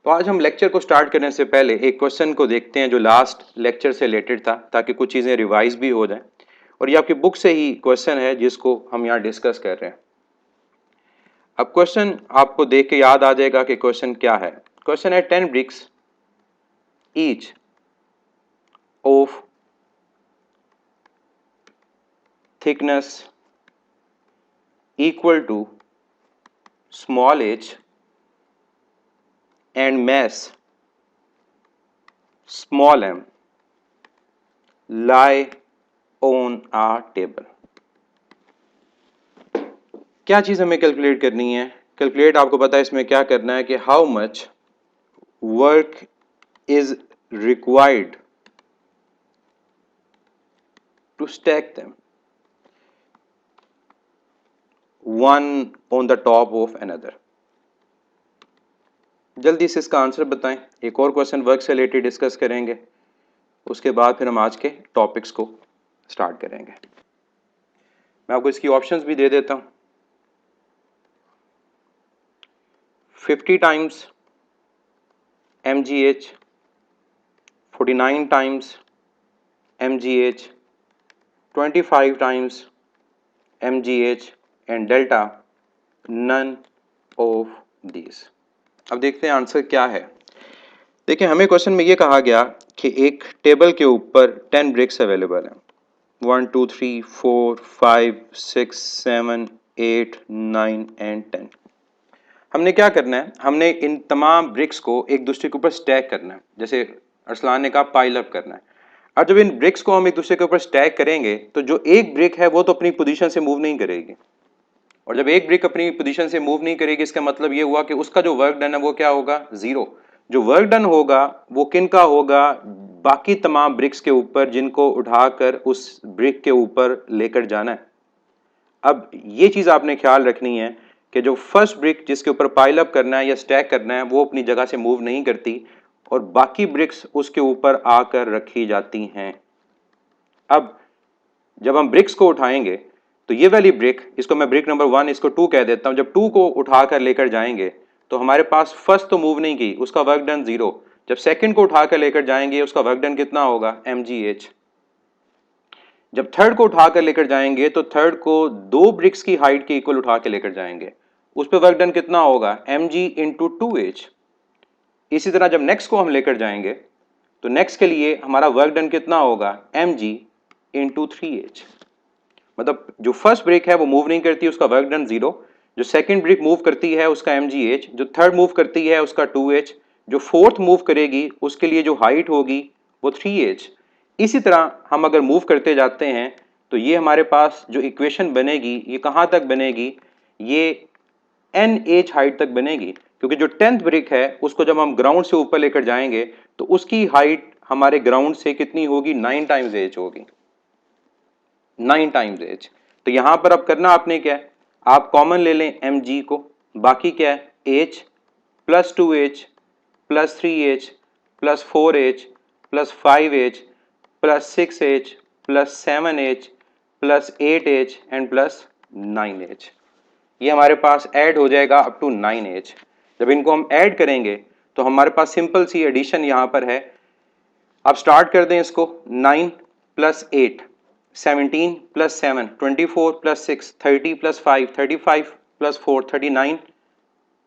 तो आज हम लेक्चर को स्टार्ट करने से पहले एक क्वेश्चन को देखते हैं जो लास्ट लेक्चर से रिलेटेड था, ताकि कुछ चीज़ें रिवाइज भी हो जाएं। और ये आपकी बुक से ही क्वेश्चन है जिसको हम यहाँ डिस्कस कर रहे हैं। अब क्वेश्चन आपको देख के याद आ जाएगा कि क्वेश्चन क्या है। क्वेश्चन है 10 bricks each of thickness equal to small h and mass small m lie on a table। क्या चीज हमें कैलकुलेट करनी है? कैलकुलेट आपको पता है इसमें क्या करना है कि how much work is required to stack them one on the top of another. जल्दी से इसका आंसर बताएं। एक और क्वेश्चन वर्क से रिलेटेड डिस्कस करेंगे, उसके बाद फिर हम आज के टॉपिक्स को स्टार्ट करेंगे। मैं आपको इसकी ऑप्शंस भी दे देता हूं। 50 times mgh, 49 times mgh, 25 times mgh and delta none of these. अब देखते हैं आंसर क्या है। देखिए, हमें क्वेश्चन में ये कहा गया कि एक टेबल के ऊपर 10 ब्रिक्स अवेलेबल हैं। 1 2 3 4 5 6 7 8 9 एंड 10। हमने क्या करना है, हमने इन तमाम ब्रिक्स को एक दूसरे के ऊपर स्टैक करना है। जैसे अरसलान ने कहा, पाइल अप करना है। अब जब इन ब्रिक्स को हम एक दूसरे के ऊपर स्टैक करेंगे तो जो एक ब्रिक है वो तो अपनी पोजीशन से मूव नहीं करेगी, और जब एक ब्रिक अपनी पोजीशन से मूव नहीं करेगी, इसका मतलब ये हुआ कि उसका जो वर्क डन है वो क्या होगा? जीरो। जो वर्क डन होगा वो किन का होगा? बाकी तमाम ब्रिक्स के ऊपर, जिनको उठाकर उस ब्रिक के ऊपर लेकर जाना है। अब ये चीज आपने ख्याल रखनी है कि जो फर्स्ट ब्रिक जिसके ऊपर पाइल अप करना है या स्टैक करना है वो अपनी जगह से मूव नहीं करती, और बाकी ब्रिक्स उसके ऊपर आकर रखी जाती हैं। अब जब हम ब्रिक्स को उठाएंगे तो ये वाली ब्रिक, इसको मैं ब्रिक नंबर 1, इसको 2 कह देता हूं। जब 2 को उठाकर लेकर जाएंगे तो हमारे पास फर्स्ट तो मूव नहीं की, उसका वर्क डन 0। जब सेकंड को उठाकर लेकर जाएंगे उसका वर्क डन कितना होगा? mgh। जब थर्ड को उठाकर लेकर जाएंगे तो थर्ड को 2 ब्रिक्स की हाइट के इक्वल उठा के लेकर जाएंगे, उस पर वर्क डन कितना होगा? mg into 2h। इसी तरह जब नेक्स्ट को हम लेकर जाएंगे तो नेक्स्ट के लिए हमारा वर्क डन कितना होगा? mg into 3h। मतलब जो फर्स्ट ब्रेक है वो मूव नहीं करती, उसका वर्क डन 0। जो सेकंड ब्रेक मूव करती है उसका mgh, जो थर्ड मूव करती है उसका 2h, जो फोर्थ मूव करेगी उसके लिए जो हाइट होगी वो 3h। इसी तरह हम अगर मूव करते जाते हैं तो ये हमारे पास जो इक्वेशन बनेगी ये कहाँ तक बनेगी? ये nh हाइट तक बनेगी, क्योंकि जो 10th ब्रिक है उसको जब हम ग्राउंड से ऊपर लेकर जाएंगे तो उसकी हाइट हमारे ग्राउंड से कितनी होगी? 9 टाइम्स h होगी। 9 टाइम्स h। तो यहां पर अब करना आपने क्या है, आप कॉमन ले लें mg को, बाकी क्या है? h plus 2h plus 3h plus 4h plus 5h plus 6h plus 7h plus 8h and plus 9h। ये हमारे पास ऐड हो जाएगा अप टू 9h। जब इनको हम ऐड करेंगे तो हमारे पास सिंपल सी एडिशन यहां पर है। आप स्टार्ट कर दें इसको। 9 plus 8 17 plus 7 24 plus 6 30 plus 5 35 plus 4 39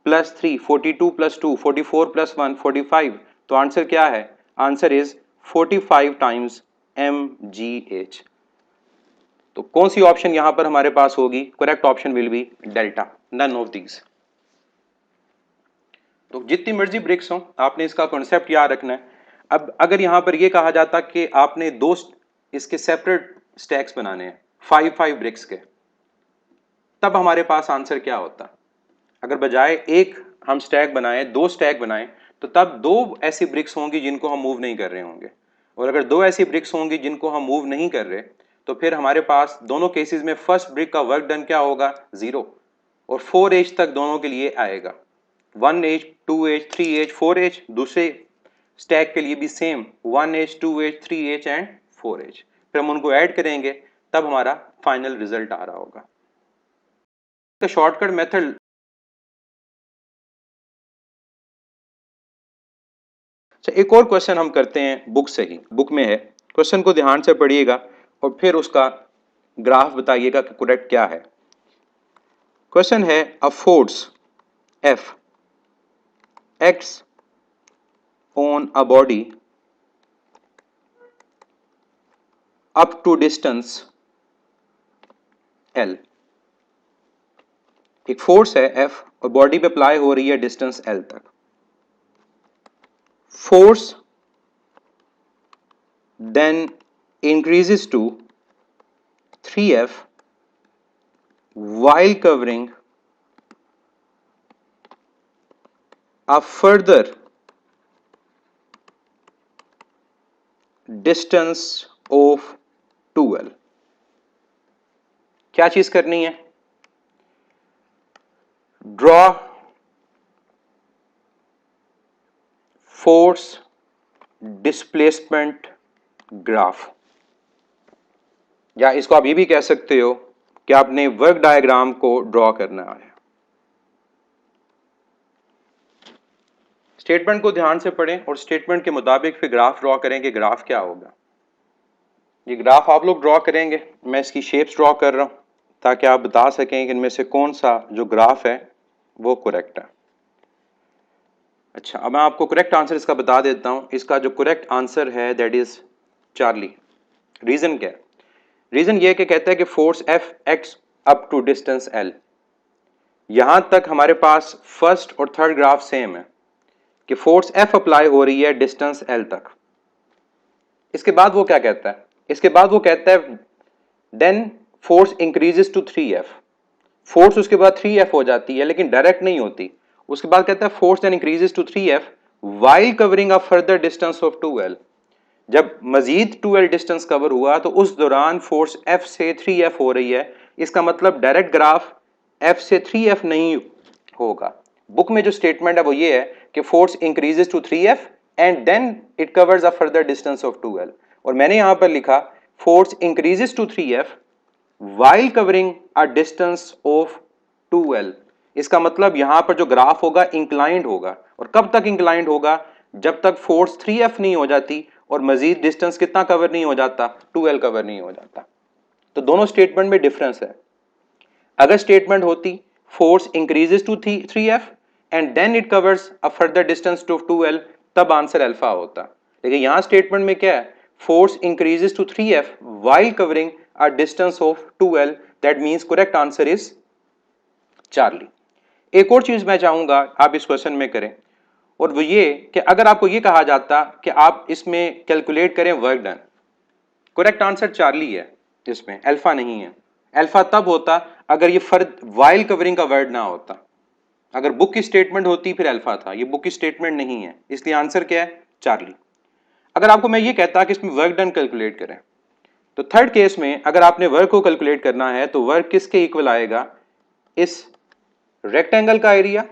plus 3 42 plus 2 44 plus 1 45। तो आंसर क्या है? Answer is 45 times mgh। तो कौन सी ऑप्शन यहां पर हमारे पास होगी? Correct option will be delta, none of these. तो जितनी मर्जी ब्रिक्स हो आपने इसका कॉन्सेप्ट याद रखना है। अब अगर यहां पर यह कहा जाता कि आपने दो इसके सेपरेट स्टैक्स बनाने हैं 5 ब्रिक्स के, तब हमारे पास आंसर क्या होता? अगर बजाय एक हम स्टैक बनाए, दो स्टैक बनाए, तो तब दो ऐसी ब्रिक्स होंगी जिनको हम मूव नहीं कर रहे होंगे। और अगर दो ऐसी ब्रिक्स होंगी जिनको हम मूव नहीं कर रहे, तो फिर हमारे पास दोनों केसेस में फर्स्ट ब्रिक का वर्क डन क्या होगा? 0। और 4h तक दोनों के लिए आएगा। 1h 2h 3h 4h। दूसरे स्टैक के लिए भी same 1h 2h 3h and 4h। फिर हम उनको ऐड करेंगे तब हमारा फाइनल रिजल्ट आ रहा होगा। शॉर्टकट मेथड अच्छा, एक और क्वेश्चन हम करते हैं बुक से ही, बुक में है, क्वेश्चन को ध्यान से पढ़िएगा और फिर उसका ग्राफ बताइएगा कि करेक्ट क्या है। क्वेश्चन है a force F x on a body up to distance L. एक फोर्स है एफ और बॉडी पे अप्लाई हो रही है डिस्टेंस एल तक। Force then increases to 3F while covering a further distance of 2L। क्या चीज करनी है? ड्रॉ फोर्स डिस्प्लेसमेंट ग्राफ, या इसको आप ये भी कह सकते हो कि आपने वर्क डायग्राम को ड्रॉ करना है। स्टेटमेंट को ध्यान से पढ़ें और स्टेटमेंट के मुताबिक फिर ग्राफ ड्रॉ करें कि ग्राफ क्या होगा। ये ग्राफ आप लोग ड्रॉ करेंगे, मैं इसकी शेप्स ड्रॉ कर रहा हूं ताकि आप बता सकें कि इनमें से कौन सा जो ग्राफ है वो करेक्ट है। अच्छा, अब मैं आपको करेक्ट आंसर इसका बता देता हूं। इसका जो करेक्ट आंसर है दैट इज चार्ली। रीजन क्या है? रीजन ये कि कहता है कि force F x up to distance L. यहां तक हमारे पास फर्स्ट और थर्ड ग्राफ सेम है कि फोर्स एफ अप्लाई हो रही है डिस्टेंस एल तक। इसके बाद वो क्या कहता है? इसके बाद वो कहता है then force increases to 3F। Force उसके बाद 3F हो जाती है लेकिन डायरेक्ट नहीं होती। उसके बाद कहता है force then increases to 3F while covering a further distance of 2L। जब मजीद 2L डिस्टेंस कवर हुआ तो उस दौरान फोर्स F से 3F हो रही है। इसका मतलब डायरेक्ट ग्राफ F से 3F नहीं होगा। बुक में जो स्टेटमेंट है वो ये है कि force increases to 3F and then it covers a further distance of 2L। और मैंने यहां पर लिखा force increases to 3F while covering a distance of 2L। इसका मतलब यहां पर जो ग्राफ होगा इंक्लाइंड होगा। और कब तक इंक्लाइंड होगा? जब तक फोर्स 3F नहीं हो जाती और मजीद डिस्टेंस कितना कवर नहीं हो जाता? 2L कवर नहीं हो जाता। तो दोनों स्टेटमेंट में डिफरेंस है। अगर स्टेटमेंट होती force increases to 3F and then it covers a further distance to 2L, तब आंसर अल्फा होता। लेकिन यहां स्टेटमेंट में क्या है? Force increases to 3F while covering a distance of 2L, that means correct answer is Charlie. एक और चीज मैं चाहूंगा आप इस क्वेश्चन में करें और वो ये कि अगर आपको ये कहा जाता कि आप इसमें कैलकुलेट करें work done, correct answer Charlie है, इसमें अल्फा नहीं है। अल्फा तब होता अगर ये फर्द वाइल कवरिंग का वर्ड ना होता। अगर बुक की स्टेटमेंट होती फिर अल्फा था, ये बुक की स्टेटमेंट नहीं है, इसलिए आंसर क्या है? चार्ली। अगर आपको मैं ये कहता कि इसमें वर्क डन कैलकुलेट करें, तो थर्ड केस में अगर आपने वर्क को कैलकुलेट करना है तो वर्क किसके इक्वल आएगा? इस रेक्टेंगल का एरिया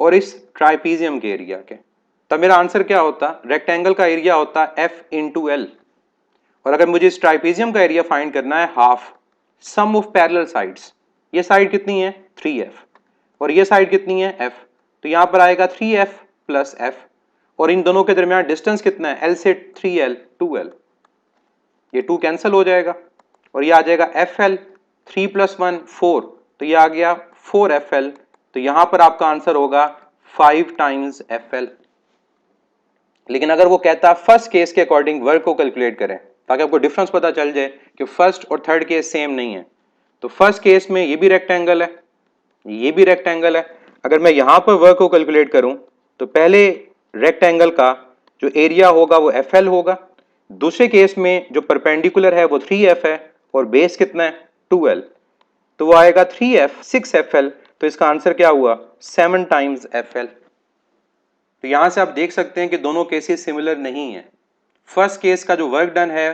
और इस ट्राइपीजियम के एरिया के। तब मेरा आंसर क्या होता? रेक्टेंगल का एरिया होता F इंटू एल, और अगर मुझे इस ट्राइपीजियम का एरिया फाइंड करना है half sum of parallel sides. ये साइड कितनी है? 3F, और ये साइड कितनी है? F। तो यहां पर आएगा 3F प्लस F, और इन दोनों के दरमियान डिस्टेंस कितना है? L से 3L 2L। ये 2 कैंसिल हो जाएगा और ये आ जाएगा FL 3 प्लस 1 4, तो ये आ गया 4FL। तो यहां पर आपका आंसर होगा 5 टाइम्स FL। लेकिन अगर वो कहता फर्स्ट केस के अकॉर्डिंग वर्क को कैलकुलेट करें ताकि आपको डिफरेंस पता चल जाए कि फर्स्ट और थर्ड केस सेम नहीं है, तो फर्स्ट केस में ये भी रेक्टेंगल है, ये भी रेक्टेंगल है। अगर मैं यहां पर वर्क को कैलकुलेट करूं तो पहले रेक्टेंगल का जो एरिया होगा वो FL होगा, दूसरे केस में जो परपेंडिकुलर है वो 3F है और बेस कितना है? 2L। तो वो आएगा 3F 6FL। तो इसका आंसर क्या हुआ? 7 टाइम्स FL। तो यहां से आप देख सकते हैं कि दोनों केसेस सिमिलर नहीं है। फर्स्ट केस का जो वर्क डन है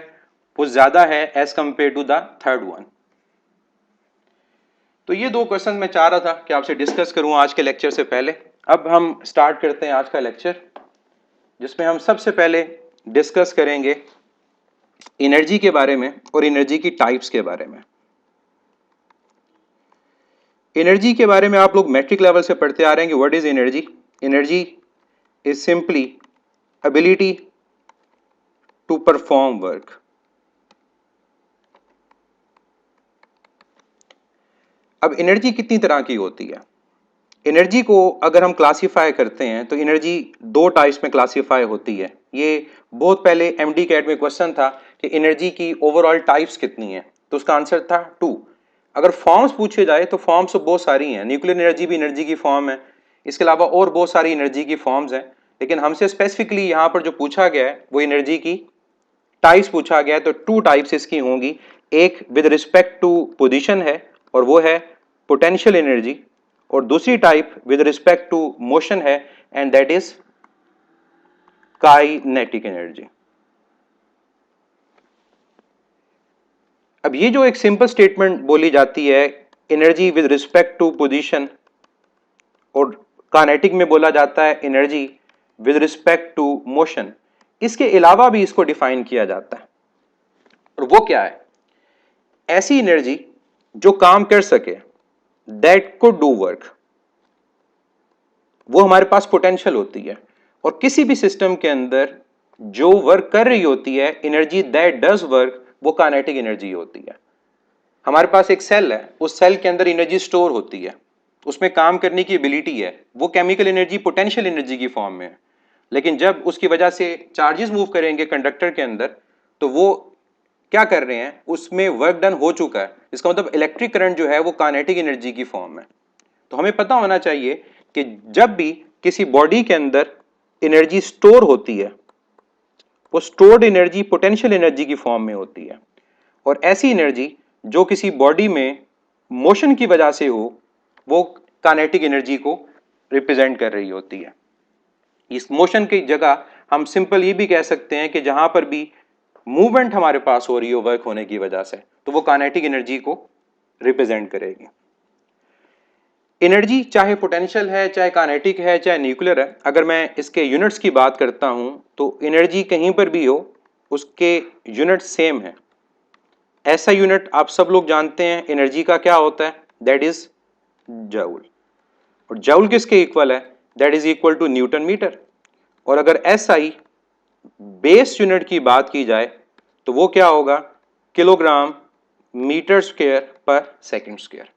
वो ज्यादा है as compared to the third one. तो ये दो क्वेश्चन मैं चाह रहा था कि आपसे डिस्कस करूं आज के लेक्चर से पहले। अब हम स्टार्ट करते हैं आज का लेक्चर, जिसमें हम सबसे पहले डिस्कस करेंगे एनर्जी के बारे में और एनर्जी की टाइप्स के बारे में। एनर्जी के बारे में आप लोग मैट्रिक लेवल से पढ़ते आ रहे हैं कि what is energy. Energy is simply ability to perform work. अब एनर्जी कितनी तरह की होती है? एनर्जी को अगर हम क्लासिफाई करते हैं तो एनर्जी दो टाइप्स में क्लासिफाई होती है। ये बहुत पहले एमडी कैट में क्वेश्चन था कि एनर्जी की ओवरऑल टाइप्स कितनी है, तो उसका आंसर था 2। अगर फॉर्म्स पूछे जाए तो फॉर्म्स तो बहुत सारी हैं, न्यूक्लियर एनर्जी भी एनर्जी की फॉर्म है, इसके अलावा और बहुत सारी एनर्जी की फॉर्म्स हैं, लेकिन हमसे स्पेसिफिकली यहाँ पर जो पूछा गया है वो एनर्जी की टाइप्स पूछा गया है। तो 2 टाइप्स इसकी होंगी, एक विद रिस्पेक्ट टू पोजीशन है और वो है पोटेंशियल एनर्जी, और दूसरी type with respect to motion है and that is kinetic energy. अब ये जो एक सिंपल स्टेटमेंट बोली जाती है, energy with respect to position, और काइनेटिक में बोला जाता है energy with respect to motion, इसके अलावा भी इसको डिफाइन किया जाता है, और वो क्या है? ऐसी एनर्जी जो काम कर सके, दैट कुड डू वर्क, वो हमारे पास पोटेंशियल होती है। और किसी भी सिस्टम के अंदर जो वर्क कर रही होती है, एनर्जी दैट डज वर्क, वो काइनेटिक एनर्जी होती है। हमारे पास एक सेल है, उस सेल के अंदर एनर्जी स्टोर होती है, उसमें काम करने की एबिलिटी है, वो केमिकल एनर्जी पोटेंशियल एनर्जी की फॉर्म में है। लेकिन जब उसकी वजह से चार्जेस मूव करेंगे कंडक्टर के अंदर, तो वो क्या कर रहे हैं, उसमें वर्क डन हो चुका है, इसका मतलब इलेक्ट्रिक करंट जो है वो काइनेटिक एनर्जी की फॉर्म में। तो हमें पता होना चाहिए कि जब भी किसी बॉडी के अंदर एनर्जी स्टोर होती है, वो स्टोर्ड एनर्जी पोटेंशियल एनर्जी की फॉर्म में होती है, और ऐसी एनर्जी जो किसी बॉडी में मोशन की वजह से हो, वो काइनेटिक एनर्जी को रिप्रेजेंट कर रही होती है। इस मोशन की जगह हम सिंपल ये भी कह सकते हैं कि जहां पर भी मूवमेंट हमारे पास हो रही हो वर्क होने की वजह से, तो वो काइनेटिक एनर्जी को रिप्रेजेंट करेगी। एनर्जी चाहे पोटेंशियल है, चाहे काइनेटिक है, चाहे न्यूक्लियर है, अगर मैं इसके यूनिट्स की बात करता हूं तो एनर्जी कहीं पर भी हो उसके यूनिट सेम है। ऐसा यूनिट आप सब लोग जानते हैं एनर्जी का क्या होता है, दैट इज जूल। और जूल किसके इक्वल है, that is equal to newton metre. और अगर एसआई बेस यूनिट की बात की जाए तो वो क्या होगा, किलोग्राम मीटर स्क्वायर पर सेकंड स्क्वायर।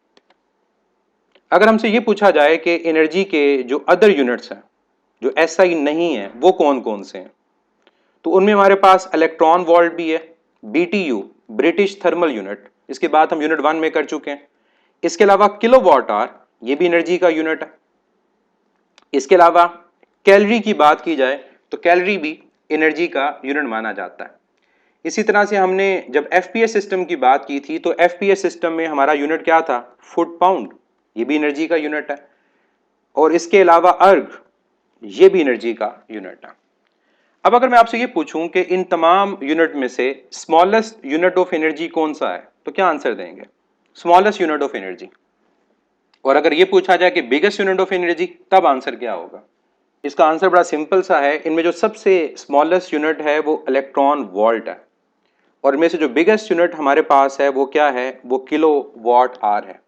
अगर हमसे ये पूछा जाए कि एनर्जी के जो अदर यूनिट्स हैं जो एसआई नहीं है वो कौन कौन से हैं, तो उनमें हमारे पास इलेक्ट्रॉन वोल्ट भी है, बीटीयू ब्रिटिश थर्मल यूनिट, इसके बाद हम यूनिट 1 में कर चुके हैं। इसके अलावा किलोवाट आवर, ये भी एनर्जी का यूनिट है। इसके अलावा कैलोरी की बात की जाए तो कैलोरी भी एनर्जी का यूनिट माना जाता है। इसी तरह से हमने जब एफपीएस सिस्टम की बात की थी तो एफपीएस सिस्टम में हमारा यूनिट क्या था, फुट पाउंड, ये भी एनर्जी का यूनिट है। और इसके अलावा अर्ग, ये भी एनर्जी का यूनिट है। अब अगर मैं आपसे ये पूछूं कि इन तमाम यूनिट में से स्मॉलेस्ट यूनिट ऑफ एनर्जी कौन सा है, तो क्या आंसर देंगे, स्मॉलेस्ट यूनिट ऑफ एनर्जी। और अगर ये पूछा जाए कि बिगेस्ट यूनिट ऑफ एनर्जी, तब आंसर क्या होगा? इसका आंसर बड़ा सिंपल सा है, इनमें जो सबसे स्मॉलेस्ट यूनिट है वो इलेक्ट्रॉन वोल्ट है, और इनमें से जो बिगेस्ट यूनिट हमारे पास है वो क्या है, वो किलो वॉट आवर है।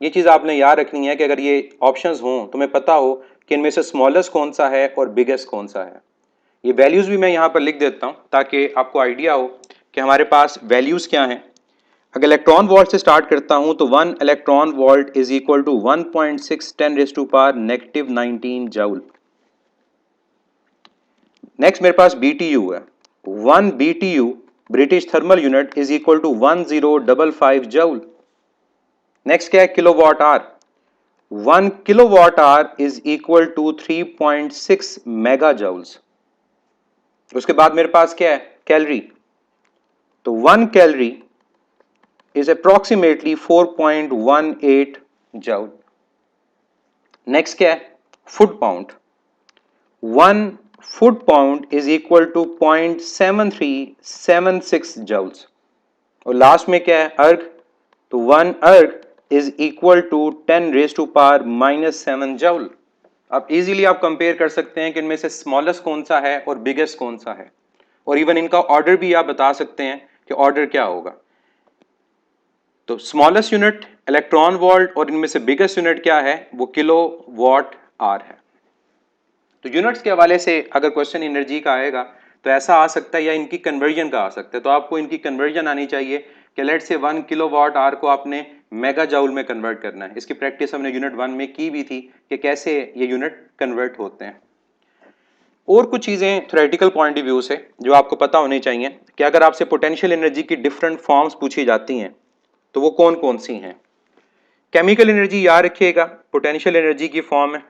ये चीज़ आपने याद रखनी है कि अगर ये ऑप्शंस हों तो मैं पता हो कि इनमें से स्मॉलेस्ट कौन सा है और बिगेस्ट कौन सा है। ये वैल्यूज़ भी मैं यहाँ पर लिख देता हूँ ताकि आपको आइडिया हो कि हमारे पास वैल्यूज़ क्या हैं। अगर इलेक्ट्रॉन वोल्ट से स्टार्ट करता हूँ तो 1 electron volt is equal to 1.6 10⁻⁻⁹ joule. Next मेरे पास BTU है, 1 BTU British thermal unit is equal to 1055 joule. Next क्या है, kilowatt hour, 1 kilowatt hour is equal to 3.6 mega joules. उसके बाद मेरे पास क्या है, कैलोरी, तो 1 calorie is approximately 4.18 joule. Next क्या है, foot pound, 1 foot pound is equal to 0.7376 joules. और लास्ट में क्या है, अर्ग, तो 1 अर्ग इज इक्वल टू 10⁻⁻7 जूल। अब इजीली आप कंपेयर कर सकते हैं कि इनमें से स्मॉलेस्ट कौन सा है और बिगेस्ट कौन सा है, और इवन इनका ऑर्डर भी आप बता सकते हैं कि ऑर्डर क्या होगा। तो स्मॉलेस्ट यूनिट इलेक्ट्रॉन वोल्ट और इनमें से बिगेस्ट यूनिट क्या है, वो किलो वॉट आवर है। तो यूनिट्स के हवाले से अगर क्वेश्चन एनर्जी का आएगा तो ऐसा आ सकता है या इनकी कन्वर्जन का आ सकता है, तो आपको इनकी कन्वर्जन आनी चाहिए कि लेट से 1 किलोवाट आवर को आपने मेगा जाउल में कन्वर्ट करना है। इसकी प्रैक्टिस हमने यूनिट 1 में की भी थी कि कैसे ये यूनिट कन्वर्ट होते हैं। और कुछ चीज़ें थ्योरेटिकल पॉइंट ऑफ व्यू से जो आपको पता होनी चाहिए कि अगर आपसे पोटेंशियल एनर्जी की डिफरेंट फॉर्म्स पूछी जाती हैं तो वो कौन कौन सी हैं। केमिकल एनर्जी याद रखिएगा, पोटेंशियल एनर्जी की फॉर्म है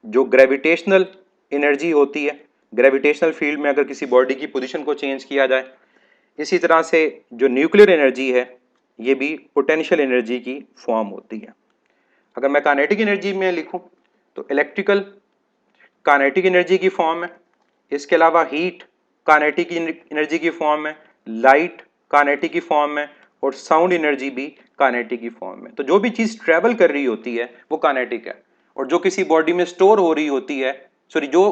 जो ग्रेविटेशनल एनर्जी होती है, ग्रेविटेशनल फील्ड में अगर किसी बॉडी की पोजीशन को चेंज किया जाए। इसी तरह से जो न्यूक्लियर एनर्जी है ये भी पोटेंशियल एनर्जी की फॉर्म होती है। अगर मैं काइनेटिक एनर्जी में लिखूं तो इलेक्ट्रिकल काइनेटिक एनर्जी की फॉर्म है, इसके अलावा हीट काइनेटिक एनर्जी की फॉर्म है, लाइट काइनेटिक की फॉर्म है और साउंड एनर्जी भी काइनेटिक की फॉर्म है। तो जो भी चीज़ ट्रेवल कर रही होती है वो काइनेटिक है, और जो किसी बॉडी में स्टोर हो रही होती है, सॉरी जो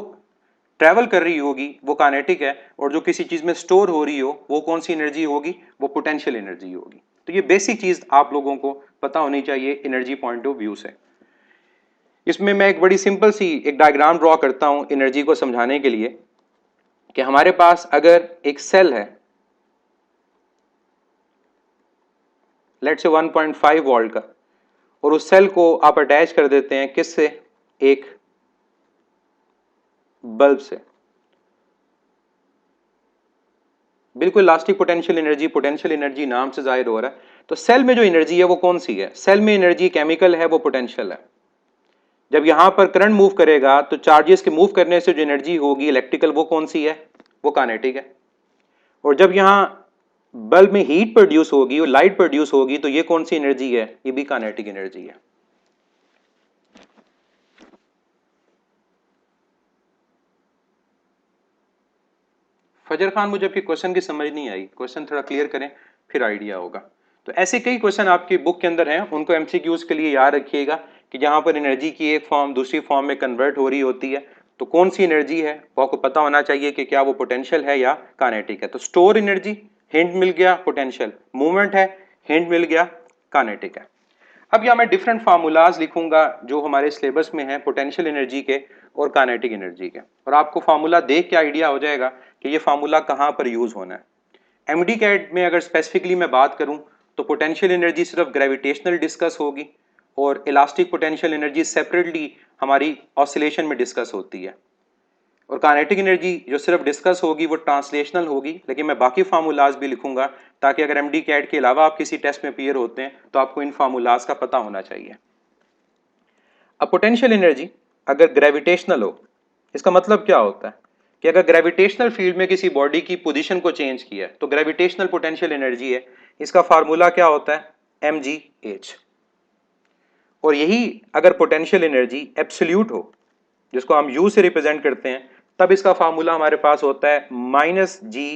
ट्रैवल कर रही होगी वो काइनेटिक है, और जो किसी चीज़ में स्टोर हो रही हो वो कौन सी एनर्जी होगी, वो पोटेंशियल एनर्जी होगी। तो ये बेसिक चीज़ आप लोगों को पता होनी चाहिए एनर्जी पॉइंट ऑफ व्यू से। इसमें मैं एक बड़ी सिंपल सी एक डायग्राम ड्रॉ करता हूं एनर्जी को समझाने के लिए कि हमारे पास अगर एक सेल है लेट्स से 1.5 वोल्ट का, और उस सेल को आप अटैच कर देते हैं किससे, एक बल्ब से। बिल्कुल इलास्टिक पोटेंशियल एनर्जी नाम से जाहिर हो रहा है। तो सेल में जो एनर्जी है वो कौन सी है, सेल में एनर्जी केमिकल है, वो पोटेंशियल है। जब यहां पर करंट मूव करेगा तो चार्जेस के मूव करने से जो एनर्जी होगी इलेक्ट्रिकल, वो कौन सी है, वो काइनेटिक है। और जब यहां बल्ब में हीट प्रोड्यूस होगी और लाइट प्रोड्यूस होगी तो ये कौन सी एनर्जी है, ये भी काइनेटिक एनर्जी है। फजर खान, मुझे आपकी क्वेश्चन की समझ नहीं आई, क्वेश्चन थोड़ा क्लियर करें फिर आइडिया होगा। तो ऐसे कई क्वेश्चन आपकी बुक के अंदर हैं, उनको एमसीक्यूज के लिए याद रखिएगा कि जहां पर एनर्जी की एक फॉर्म दूसरी फॉर्म में कन्वर्ट हो रही होती है तो कौन सी एनर्जी है वो आपको पता होना चाहिए कि क्या वो पोटेंशियल है या काइनेटिक है। तो स्टोर एनर्जी, हिंट मिल गया पोटेंशियल, मूवमेंट है, हिंट मिल गया काइनेटिक है। अब यहाँ मैं डिफरेंट फार्मूलाज लिखूंगा जो हमारे सिलेबस में है पोटेंशियल एनर्जी के और काइनेटिक एनर्जी के, और आपको फार्मूला देख के आइडिया हो जाएगा कि ये फार्मूला कहाँ पर यूज होना है। एमडी कैट में अगर स्पेसिफिकली मैं बात करूं तो पोटेंशियल एनर्जी सिर्फ ग्रेविटेशनल डिस्कस होगी और इलास्टिक पोटेंशियल एनर्जी सेपरेटली हमारी ऑसिलेशन में डिस्कस होती है, और काइनेटिक एनर्जी जो सिर्फ डिस्कस होगी वो ट्रांसलेशनल होगी। लेकिन मैं बाकी फार्मूलाज भी लिखूंगा ताकि अगर एमडी कैट के अलावा आप किसी टेस्ट में अपीयर होते हैं तो आपको इन फार्मूलाज का पता होना चाहिए। अब पोटेंशियल एनर्जी अगर ग्रेविटेशनल हो, इसका मतलब क्या होता है कि अगर ग्रेविटेशनल फील्ड में किसी बॉडी की पोजीशन को चेंज किया है तो ग्रेविटेशनल पोटेंशियल एनर्जी है, इसका फार्मूला क्या होता है, mgh। और यही अगर पोटेंशियल एनर्जी एब्सोल्यूट हो जिसको हम u से रिप्रेजेंट करते हैं तब इसका फार्मूला हमारे पास होता है -g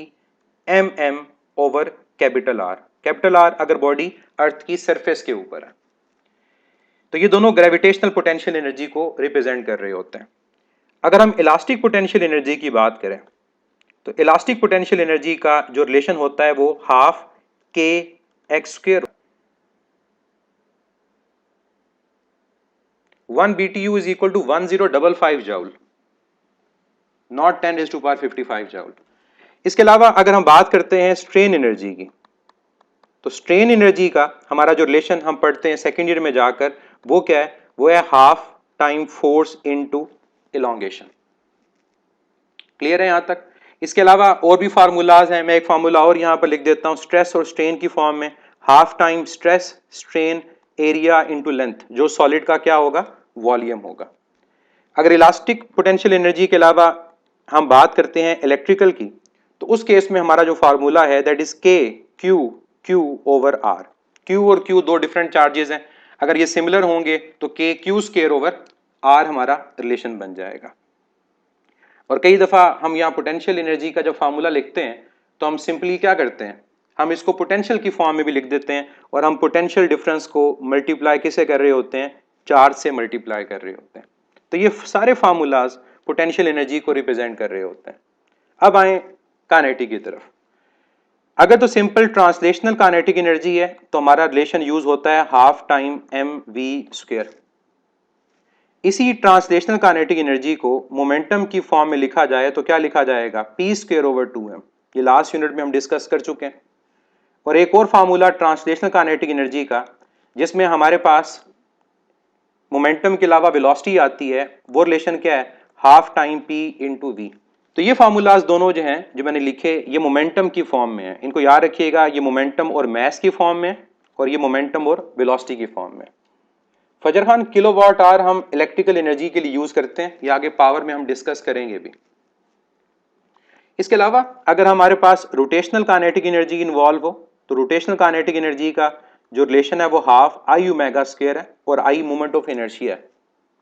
over capital R। Capital R अगर बॉडी अर्थ की सरफेस के ऊपर है, तो ये दोनों ग्रेविटेशनल पोटेंशियल एनर्जी को रिप्रेजेंट कर रहे होते हैं। अगर हम इलास्टिक पोटेंशियल एनर्जी की बात करें तो इलास्टिक पोटेंशियल एनर्जी का जो रिलेशन होता है वो half K x square, 1 BTU is equal to 1055 joule, not 10⁵55 joule. इसके अलावा अगर हम बात करते हैं स्ट्रेन एनर्जी की, तो स्ट्रेन एनर्जी का हमारा जो रिलेशन हम पढ़ते हैं सेकेंड ईयर में जाकर वो क्या है, वो है half time force into elongation. Clear है यहां तक। इसके अलावा और भी फार्मूलाज हैं, मैं एक फार्मूला और यहां पर लिख देता हूं स्ट्रेस और स्ट्रेन की फॉर्म में, half time stress strain area into length, जो सॉलिड का क्या होगा, वॉल्यूम होगा। अगर इलास्टिक पोटेंशियल एनर्जी के अलावा हम बात करते हैं इलेक्ट्रिकल की, तो उस केस में हमारा जो फार्मूला है दैट इज के क्यू ओवर आर। क्यू और क्यू दो डिफरेंट चार्जेस हैं, अगर ये सिमिलर होंगे तो के क्यू स्क्वायर ओवर आर हमारा रिलेशन बन जाएगा। और कई दफा हम यहाँ पोटेंशियल एनर्जी का जब फार्मूला लिखते हैं तो हम सिंपली क्या करते हैं, हम इसको पोटेंशियल की फॉर्म में भी लिख देते हैं, और हम पोटेंशियल डिफरेंस को मल्टीप्लाई किसे कर रहे होते हैं, चार्ज से मल्टीप्लाई कर रहे होते हैं। तो ये सारे फार्मूलाज पोटेंशियल एनर्जी को रिप्रेजेंट कर रहे होते हैं। अब आए काइनेटिक की तरफ। अगर तो सिंपल ट्रांसलेशनल काइनेटिक एनर्जी है तो हमारा रिलेशन यूज होता है हाफ टाइम mv स्क्वायर। इसी ट्रांसलेशनल काइनेटिक एनर्जी को मोमेंटम की फॉर्म में लिखा जाए तो क्या लिखा जाएगा, पी स्क्वायर ओवर 2m। ये लास्ट यूनिट में हम डिस्कस कर चुके हैं। और एक और फार्मूला ट्रांसलेशनल काइनेटिक एनर्जी का जिसमें हमारे पास मोमेंटम के अलावा वेलोसिटी आती है, वो रिलेशन क्या है, half time P into V. तो ये फार्मूलाज दोनों जो हैं जो मैंने लिखे ये मोमेंटम की फॉर्म में है, इनको याद रखिएगा। ये मोमेंटम और मास की फॉर्म में और ये मोमेंटम और वेलोसिटी की फॉर्म में। फजर खान, किलोवाट आवर हम इलेक्ट्रिकल एनर्जी के लिए यूज करते हैं, ये आगे पावर में हम डिस्कस करेंगे भी। इसके अलावा अगर हमारे पास रोटेशनल काइनेटिक एनर्जी इन्वॉल्व हो तो रोटेशनल काइनेटिक एनर्जी का जो रिलेशन है वो हाफ आई ओमेगा स्क्वायर है, और आई मोमेंट ऑफ इनर्शिया है,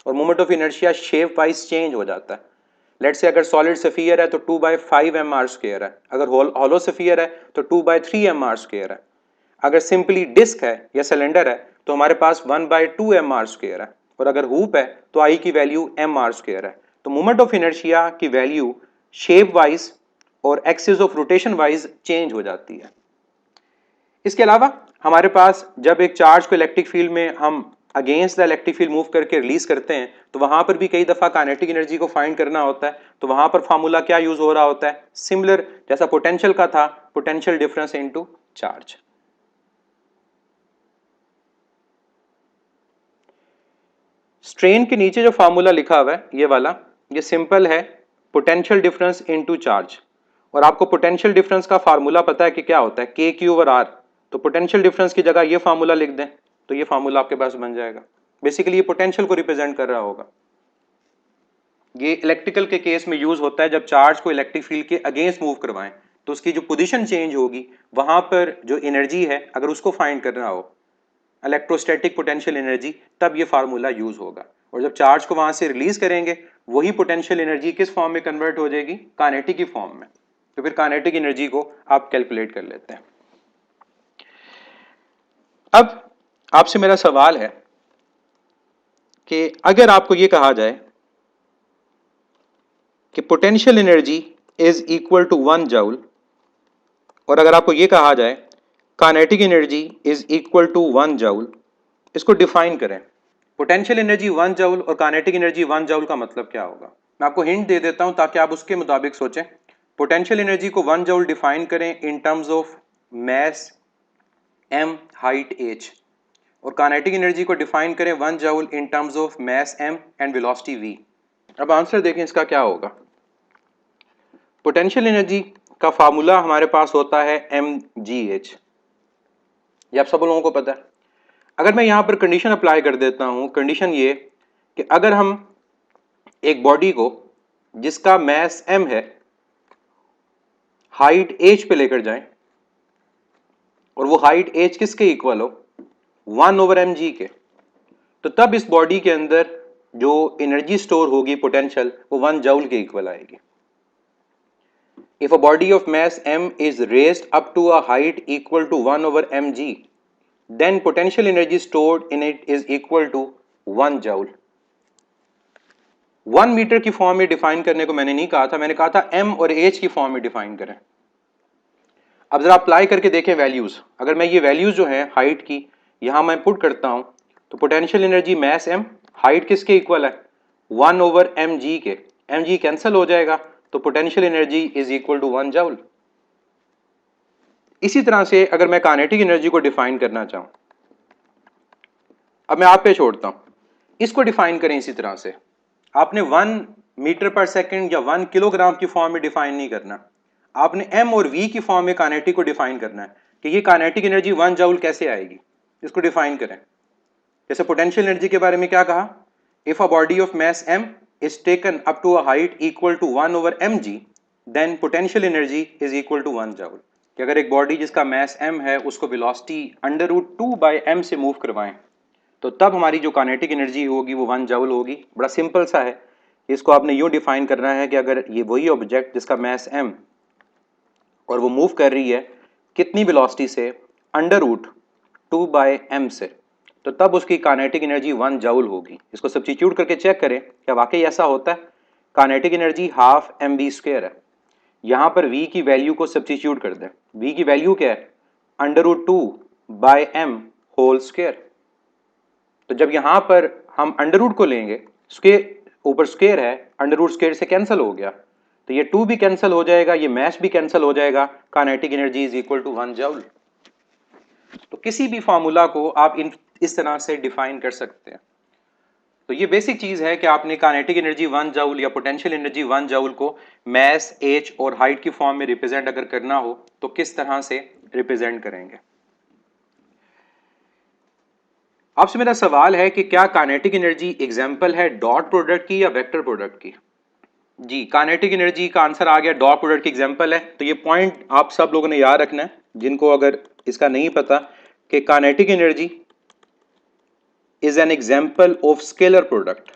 और moment of inertia shape wise change हो जाता है। लेट से अगर सॉलिड सफियर है तो 2/5 mr स्क्वायर है, अगर हॉलो सफियर है तो 2/3 mr स्क्वायर है, अगर सिंपली डिस्क है या सिलेंडर है तो हमारे पास 1/2 mr स्क्वायर है, और अगर हूप है तो आई की वैल्यू mr स्क्वायर है। तो मोमेंट ऑफ इनर्शिया की वैल्यू शेप वाइज और axis of rotation wise change हो जाती है। इसके अलावा हमारे पास जब एक चार्ज को इलेक्ट्रिक फील्ड में हम against the electric field move करके रिलीज करते हैं तो वहां पर भी कई दफा काइनेटिक एनर्जी को फाइंड करना होता है। तो वहां पर फार्मूला क्या यूज हो रहा होता है, सिमिलर जैसा पोटेंशियल का था, potential difference into charge. Strain के नीचे जो फार्मूला लिखा हुआ है ये वाला, ये सिंपल है, पोटेंशियल डिफरेंस इनटू चार्ज। और आपको पोटेंशियल डिफरेंस का फार्मूला पता है कि क्या होता है, के क्यू ओवर आर। तो पोटेंशियल डिफरेंस की जगह ये फार्मूला लिख दें तो ये फार्मूला आपके पास बन जाएगा। बेसिकली ये पोटेंशियल को रिप्रेजेंट कर रहा होगा। ये इलेक्ट्रिकल के केस में यूज होता है जब चार्ज को इलेक्ट्रिक फील्ड के अगेंस्ट मूव करवाएं तो उसकी जो पोजीशन चेंज होगी वहां पर जो एनर्जी है अगर उसको फाइंड करना हो, इलेक्ट्रोस्टैटिक पोटेंशियल एनर्जी, तब ये फार्मूला यूज होगा। और जब चार्ज को वहां से रिलीज करेंगे वही पोटेंशियल एनर्जी किस फॉर्म में कन्वर्ट हो जाएगी, काइनेटिक की फॉर्म में। तो फिर काइनेटिक एनर्जी को आप कैलकुलेट कर लेते हैं। अब आपसे मेरा सवाल है कि अगर आपको यह कहा जाए कि potential energy is equal to 1 joule, और अगर आपको यह कहा जाए kinetic energy is equal to 1 joule, इसको डिफाइन करें। पोटेंशियल एनर्जी 1 जूल और काइनेटिक एनर्जी 1 जूल का मतलब क्या होगा। मैं आपको हिंट दे देता हूं ताकि आप उसके मुताबिक सोचें। पोटेंशियल एनर्जी को 1 जूल डिफाइन करें in terms of mass m, height h, और काइनेटिक एनर्जी को डिफाइन करें 1 joule in terms of mass m and velocity v। अब आंसर देखें इसका क्या होगा। पोटेंशियल एनर्जी का फार्मूला हमारे पास होता है mgh, ये आप सब लोगों को पता है। अगर मैं यहां पर कंडीशन अप्लाई कर देता हूं, कंडीशन ये कि अगर हम एक बॉडी को जिसका मास m है हाइट h पे लेकर जाएं और वो हाइट h किसके इक्वल हो, 1/mg के, तो तब इस बॉडी के अंदर जो एनर्जी स्टोर होगी पोटेंशियल वो 1 जूल के इक्वल आएगी। If a body of mass m is raised up to a height equal to 1/mg, then potential energy stored in it is equal to 1 joule। 1 metre की form में define करने को मैंने नहीं कहा था, मैंने कहा था m और h की फॉर्म में डिफाइन करें। अब जरा अप्लाई करके देखें वैल्यूज। अगर मैं ये वैल्यूज जो है हाइट की यहां मैं पुट करता हूं तो potential energy mass m, height किसके इक्वल है, 1/mg के, mg कैंसिल हो जाएगा तो potential energy is equal to 1 joule. इसी तरह से अगर मैं काइनेटिक एनर्जी को डिफाइन करना चाहूं, अब मैं आप पे छोड़ता हूं, इसको डिफाइन करें इसी तरह से। आपने 1 मीटर पर सेकंड या 1 किलोग्राम की फॉर्म में डिफाइन नहीं करना, आपने m और v की फॉर्म में काइनेटिक को डिफाइन करना है कि ये काइनेटिक एनर्जी 1 जूल कैसे आएगी, इसको डिफाइन करें। जैसे पोटेंशियल एनर्जी के बारे में क्या कहा, if a body of mass m is taken up to a height equal to 1/mg, then potential energy is equal to 1 joule। कि अगर एक बॉडी जिसका मास m है उसको वेलोसिटी √2/m से मूव करवाएं तो तब हमारी जो काइनेटिक एनर्जी होगी वो 1 जूल होगी। बड़ा सिंपल सा है, इसको आपने यूं डिफाइन करना है कि अगर ये वही ऑब्जेक्ट जिसका मास m और वो मूव कर रही है कितनी वेलोसिटी से, √2/m से, तो तब उसकी काइनेटिक एनर्जी 1 जूल होगी। इसको सब्स्टिट्यूट करके चेक करें क्या वाकई ऐसा होता है। Kinetic energy half mv square है, यहां पर v की वैल्यू को सब्स्टिट्यूट कर दें, v की वैल्यू क्या है, √2/m होल स्क्वायर। तो जब यहां पर हम अंडर रूट को लेंगे स्क्वायर ऊपर स्क्वायर है, अंडर रूट स्क्वायर से कैंसिल हो गया, तो ये 2 भी कैंसिल हो जाएगा, ये मैश भी कैंसिल हो जाएगा, kinetic energy is equal to 1 joule. तो किसी भी फार्मूला को आप इस तरह से डिफाइन कर सकते हैं। तो ये बेसिक चीज है कि आपने काइनेटिक एनर्जी 1 जूल या पोटेंशियल एनर्जी 1 जूल को मैस, एच और हाइट की फॉर्म में रिप्रेजेंट अगर करना हो तो किस तरह से रिप्रेजेंट करेंगे। आपसे मेरा सवाल है कि क्या काइनेटिक एनर्जी एग्जांपल है डॉट प्रोडक्ट की या वेक्टर प्रोडक्ट की। जी, काइनेटिक एनर्जी का आंसर आ गया, डॉट प्रोडक्ट की एग्जांपल है। तो ये पॉइंट आप सब लोगों ने याद रखना है, जिनको अगर इसका नहीं पता कि kinetic energy is an example of scalar product.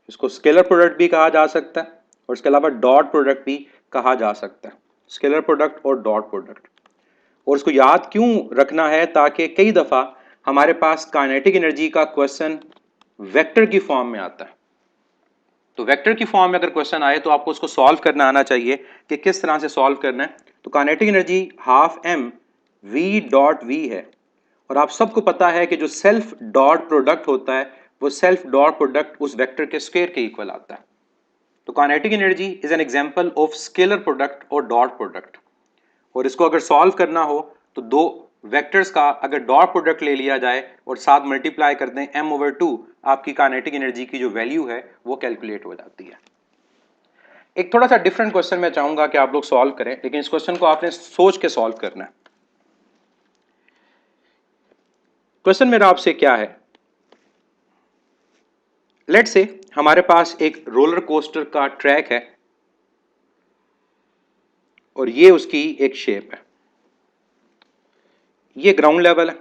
इसको स्केलर प्रोडक्ट भी कहा जा सकता है और इसके अलावा डॉट प्रोडक्ट भी कहा जा सकता है, स्केलर प्रोडक्ट और डॉट प्रोडक्ट। और इसको याद क्यों रखना है, ताकि कई दफा हमारे पास काइनेटिक एनर्जी का क्वेश्चन वेक्टर की फॉर्म में आता है। तो वेक्टर की फॉर्म में अगर क्वेश्चन आए तो आपको उसको सॉल्व करना आना चाहिए कि किस तरह से सॉल्व करना है। तो kinetic energy half M V dot V है, और आप सबको पता है कि जो सेल्फ डॉट प्रोडक्ट होता है वो सेल्फ डॉट प्रोडक्ट उस वेक्टर के स्क्वायर के इक्वल आता है। तो kinetic energy is an example of scalar product और डॉट प्रोडक्ट। और इसको अगर सॉल्व करना हो तो दो वेक्टर्स का अगर डॉट प्रोडक्ट ले लिया जाए और साथ मल्टीप्लाई कर दें m/2, आपकी काइनेटिक एनर्जी की जो वैल्यू है वो कैलकुलेट हो जाती है। एक थोड़ा सा डिफरेंट क्वेश्चन मैं चाहूंगा कि आप लोग सॉल्व करें, लेकिन इस क्वेश्चन को आपने सोच के सॉल्व करना है। क्वेश्चन मेरा आपसे क्या है, लेट्स से हमारे पास एक रोलर कोस्टर का ट्रैक है और ये उसकी एक शेप है, ये ग्राउंड लेवल है।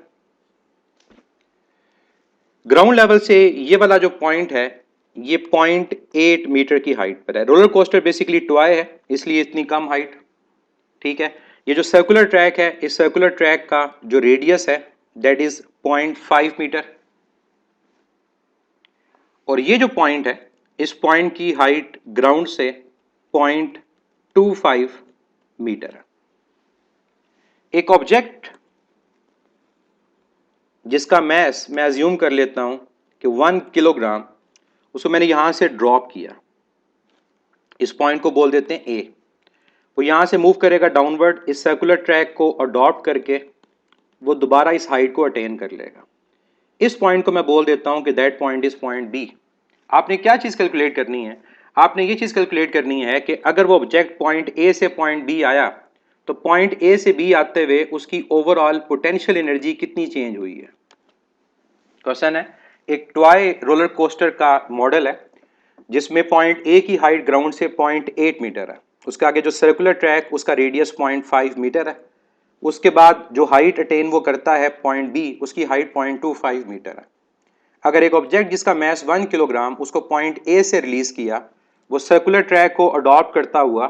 ग्राउंड लेवल से ये वाला जो पॉइंट है ये 0.8 मीटर की हाइट पर है। रोलर कोस्टर बेसिकली टॉय है, इसलिए इतनी कम हाइट, ठीक है। ये जो सर्कुलर ट्रैक है, इस सर्कुलर ट्रैक का जो रेडियस है दैट इज 0.5 मीटर, और ये जो पॉइंट है इस पॉइंट की हाइट ग्राउंड से 0.25 मीटर है। एक ऑब्जेक्ट जिसका मैस मैं अज्यूम कर लेता हूं कि 1 किलोग्राम, उसको मैंने यहां से ड्रॉप किया, इस पॉइंट को बोल देते हैं ए। वो यहां से मूव करेगा डाउनवर्ड, इस सर्कुलर ट्रैक को अडॉप्ट करके वो दोबारा इस हाइट को अटेन कर लेगा। इस पॉइंट को मैं बोल देता हूं कि that point is point B. आपने क्या चीज कैलकुलेट करनी है, आपने ये चीज कैलकुलेट करनी है कि अगर वो ऑब्जेक्ट पॉइंट ए से पॉइंट बी आया तो पॉइंट ए से बी आते हुए उसकी ओवरऑल पोटेंशियल एनर्जी कितनी चेंज हुई है। क्वेश्चन है, एक टॉय रोलर कोस्टर का मॉडल है जिसमें पॉइंट ए की हाइट ग्राउंड से 0.8 मीटर है, उसके आगे जो सर्कुलर ट्रैक उसका रेडियस 0.5 मीटर है, उसके बाद जो हाइट अटेन वो करता है पॉइंट बी, उसकी हाइट 0.25 मीटर है। अगर एक ऑब्जेक्ट जिसका मैस 1 किलोग्राम उसको पॉइंट ए से रिलीज किया, वो सर्कुलर ट्रैक को अडॉप्ट करता हुआ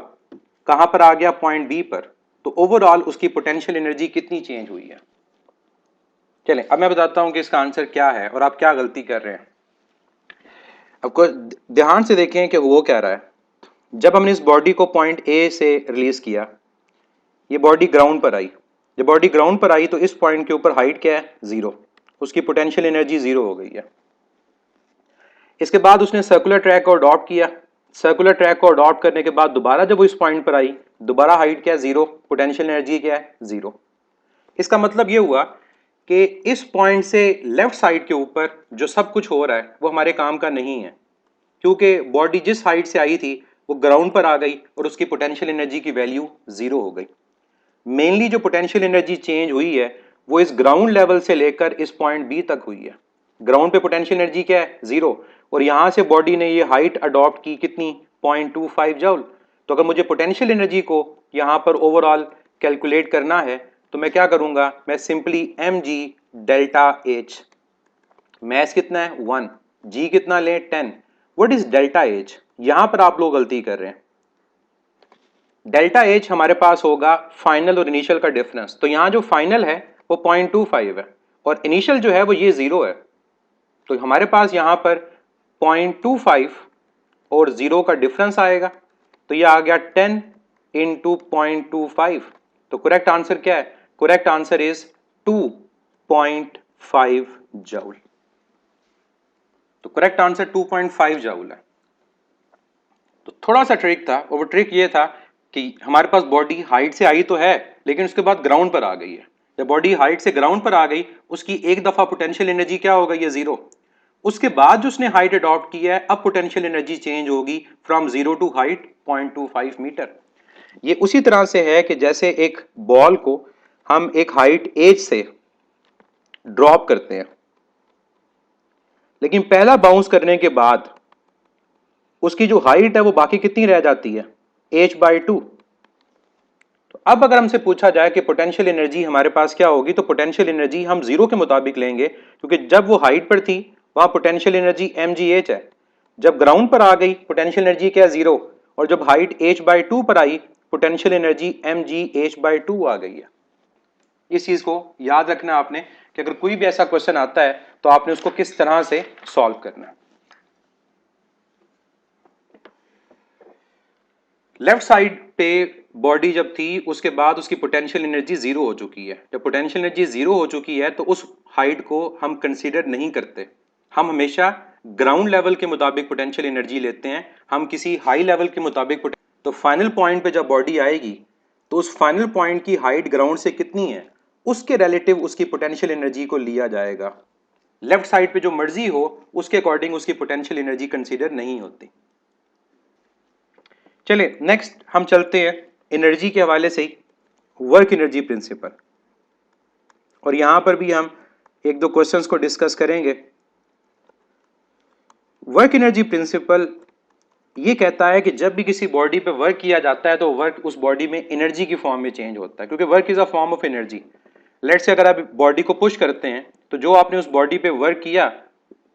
कहां पर आ गया, पॉइंट बी पर, तो ओवरऑल उसकी पोटेंशियल एनर्जी कितनी चेंज हुई है। चलें अब मैं बताता हूं कि इसका आंसर क्या है और आप क्या गलती कर रहे हैं। आपको ध्यान से देखें कि वो क्या रहा है। जब हमने इस बॉडी को पॉइंट ए से रिलीज किया, ये बॉडी ग्राउंड पर आई, जब बॉडी ग्राउंड पर आई तो इस पॉइंट के ऊपर हाइट क्या है, 0, उसकी पोटेंशियल एनर्जी 0 हो गई है। इसके बाद उसने सर्कुलर ट्रैक को अडॉप्ट किया, सर्कुलर ट्रैक को अडॉप्ट करने के बाद दोबारा जब वो इस पॉइंट पर आई, दोबारा हाइट क्या है, 0, पोटेंशियल एनर्जी क्या है, 0। इसका मतलब ये हुआ कि इस पॉइंट से लेफ्ट साइड के ऊपर जो सब कुछ हो रहा है वो हमारे काम का नहीं है, क्योंकि बॉडी जिस हाइट से आई थी वो ग्राउंड पर आ गई और उसकी पोटेंशियल एनर्जी की वैल्यू 0 हो गई। मेनली जो पोटेंशियल एनर्जी चेंज हुई है वो इस ग्राउंड लेवल से लेकर इस पॉइंट बी तक हुई है। ग्राउंड पे पोटेंशियल एनर्जी क्या है, 0, और यहां से बॉडी ने ये हाइट अडॉप्ट की कितनी, 0.25 जूल। तो अगर मुझे पोटेंशियल एनर्जी को यहां पर ओवरऑल कैलकुलेट करना है तो मैं क्या करूंगा, मैं simply mg delta h, mass कितना है 1, g कितना ले 10, व्हाट इज डेल्टा h। यहां पर आप लोग गलती कर रहे हैं, डेल्टा एच हमारे पास होगा फाइनल और इनिशियल का डिफरेंस। तो यहां जो फाइनल है वो 0.25 है और इनिशियल जो है वो ये 0 है, तो हमारे पास यहां पर 0.25 और 0 का डिफरेंस आएगा, तो ये आ गया 10 इंटू 0.25। तो करेक्ट आंसर क्या है, करेक्ट आंसर इज 2.5 जूल। तो करेक्ट आंसर 2.5 जूल है। तो थोड़ा सा ट्रिक था, और वो ट्रिक ये था कि हमारे पास बॉडी हाइट से आई तो है, लेकिन उसके बाद ग्राउंड पर आ गई है। जब बॉडी हाइट से ग्राउंड पर आ गई, उसकी एक दफा पोटेंशियल एनर्जी क्या हो गई है, जीरो। उसके बाद जो उसने हाइट अडॉप्ट की है, अब पोटेंशियल एनर्जी चेंज होगी from zero to height 0.25 metre. ये उसी तरह से है कि जैसे एक बॉल को हम एक हाइट एज से ड्रॉप करते हैं, लेकिन पहला बाउंस करने के बाद उसकी जो हाइट है वो बाकी कितनी रह जाती है, h/2। तो अब अगर हमसे पूछा जाए कि पोटेंशियल एनर्जी हमारे पास क्या होगी, तो पोटेंशियल एनर्जी हम जीरो के मुताबिक लेंगे, क्योंकि जब वो हाइट पर थी वहां पोटेंशियल एनर्जी mgh है। जब ग्राउंड पर आ गई पोटेंशियल एनर्जी क्या, जीरो। और जब हाइट h/2 पर आई, पोटेंशियल एनर्जी mgh/2 आ गई है। इस चीज को याद रखना आपने कि अगर कोई भी ऐसा क्वेश्चन आता है तो आपने उसको किस तरह से सॉल्व करना है। लेफ्ट साइड पे बॉडी जब थी, उसके बाद उसकी पोटेंशियल एनर्जी जीरो हो चुकी है। जब पोटेंशियल एनर्जी जीरो हो चुकी है तो उस हाइट को हम कंसीडर नहीं करते। हम हमेशा ग्राउंड लेवल के मुताबिक पोटेंशियल एनर्जी लेते हैं, हम किसी हाई लेवल के मुताबिक। तो फाइनल पॉइंट पे जब बॉडी आएगी तो उस फाइनल पॉइंट की हाइट ग्राउंड से कितनी है, उसके रिलेटिव उसकी पोटेंशियल एनर्जी को लिया जाएगा। लेफ्ट साइड पे जो मर्जी हो उसके अकॉर्डिंग उसकी पोटेंशियल एनर्जी कंसीडर नहीं होती। चलिए नेक्स्ट हम चलते हैं एनर्जी के हवाले से ही, वर्क एनर्जी प्रिंसिपल। और यहां पर भी हम एक दो क्वेश्चंस को डिस्कस करेंगे। वर्क एनर्जी प्रिंसिपल ये कहता है कि जब भी किसी बॉडी पे वर्क किया जाता है तो वर्क उस बॉडी में एनर्जी की फॉर्म में चेंज होता है, क्योंकि work is a form of energy. Let's say अगर आप बॉडी को पुश करते हैं तो जो आपने उस बॉडी पे वर्क किया,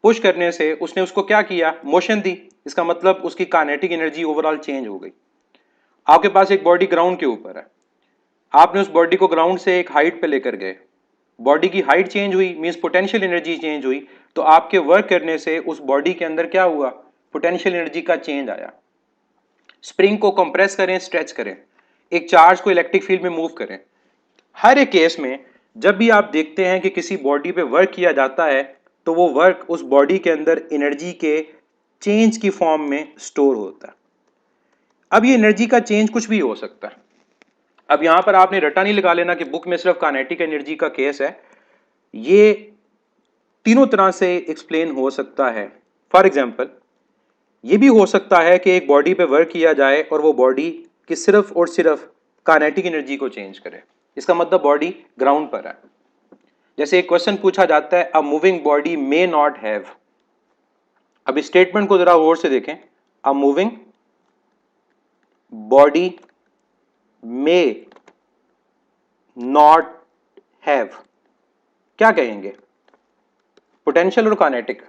पुश करने से उसने उसको क्या किया, मोशन दी। इसका मतलब उसकी काइनेटिक एनर्जी ओवरऑल चेंज हो गई। आपके पास एक बॉडी ग्राउंड के ऊपर है, आपने उस बॉडी को ग्राउंड से एक हाइट पे लेकर गए, बॉडी की हाइट चेंज हुई, मींस पोटेंशियल एनर्जी चेंज हुई। तो आपके वर्क करने से उस बॉडी के अंदर क्या हुआ, पोटेंशियल एनर्जी का चेंज आया। स्प्रिंग को कंप्रेस करें, स्ट्रेच करें, एक चार्ज को इलेक्ट्रिक फील्ड में मूव करें। हर एक केस में जब भी आप देखते हैं कि किसी बॉडी पे वर्क किया जाता है तो वो वर्क उस बॉडी के अंदर एनर्जी के चेंज की फॉर्म में स्टोर होता है। अब ये एनर्जी का चेंज कुछ भी हो सकता है। अब यहां पर आपने रटा नहीं लगा लेना कि बुक में सिर्फ काइनेटिक एनर्जी का केस है। ये तीनों तरह से एक्सप्लेन हो सकता है। फॉर एग्जाम्पल, ये भी हो सकता है कि एक बॉडी पे वर्क किया जाए और वो बॉडी की सिर्फ और सिर्फ काइनेटिक एनर्जी को चेंज करे। इसका मतलब बॉडी ग्राउंड पर है। जैसे एक क्वेश्चन पूछा जाता है, a moving body may not have. अब इस स्टेटमेंट को जरा गौर से देखें, a moving body may not have, क्या कहेंगे, पोटेंशियल और काइनेटिक?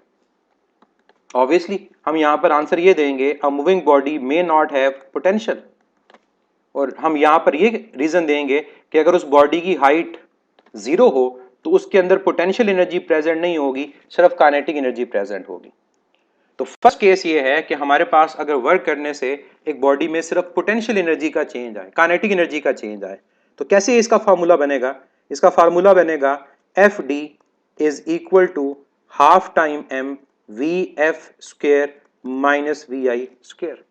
ऑब्वियसली हम यहां पर आंसर ये देंगे, a moving body may not have potential. और हम यहां पर ये रीजन देंगे कि अगर उस बॉडी की हाइट जीरो हो तो उसके अंदर पोटेंशियल एनर्जी प्रेजेंट नहीं होगी, सिर्फ काइनेटिक एनर्जी प्रेजेंट होगी। तो फर्स्ट केस ये है कि हमारे पास अगर वर्क करने से एक बॉडी में सिर्फ पोटेंशियल एनर्जी का चेंज आए, काइनेटिक एनर्जी का चेंज आए, तो कैसे इसका फार्मूला बनेगा? इसका फार्मूला बनेगा F D is equal to half time M V F square minus V I square.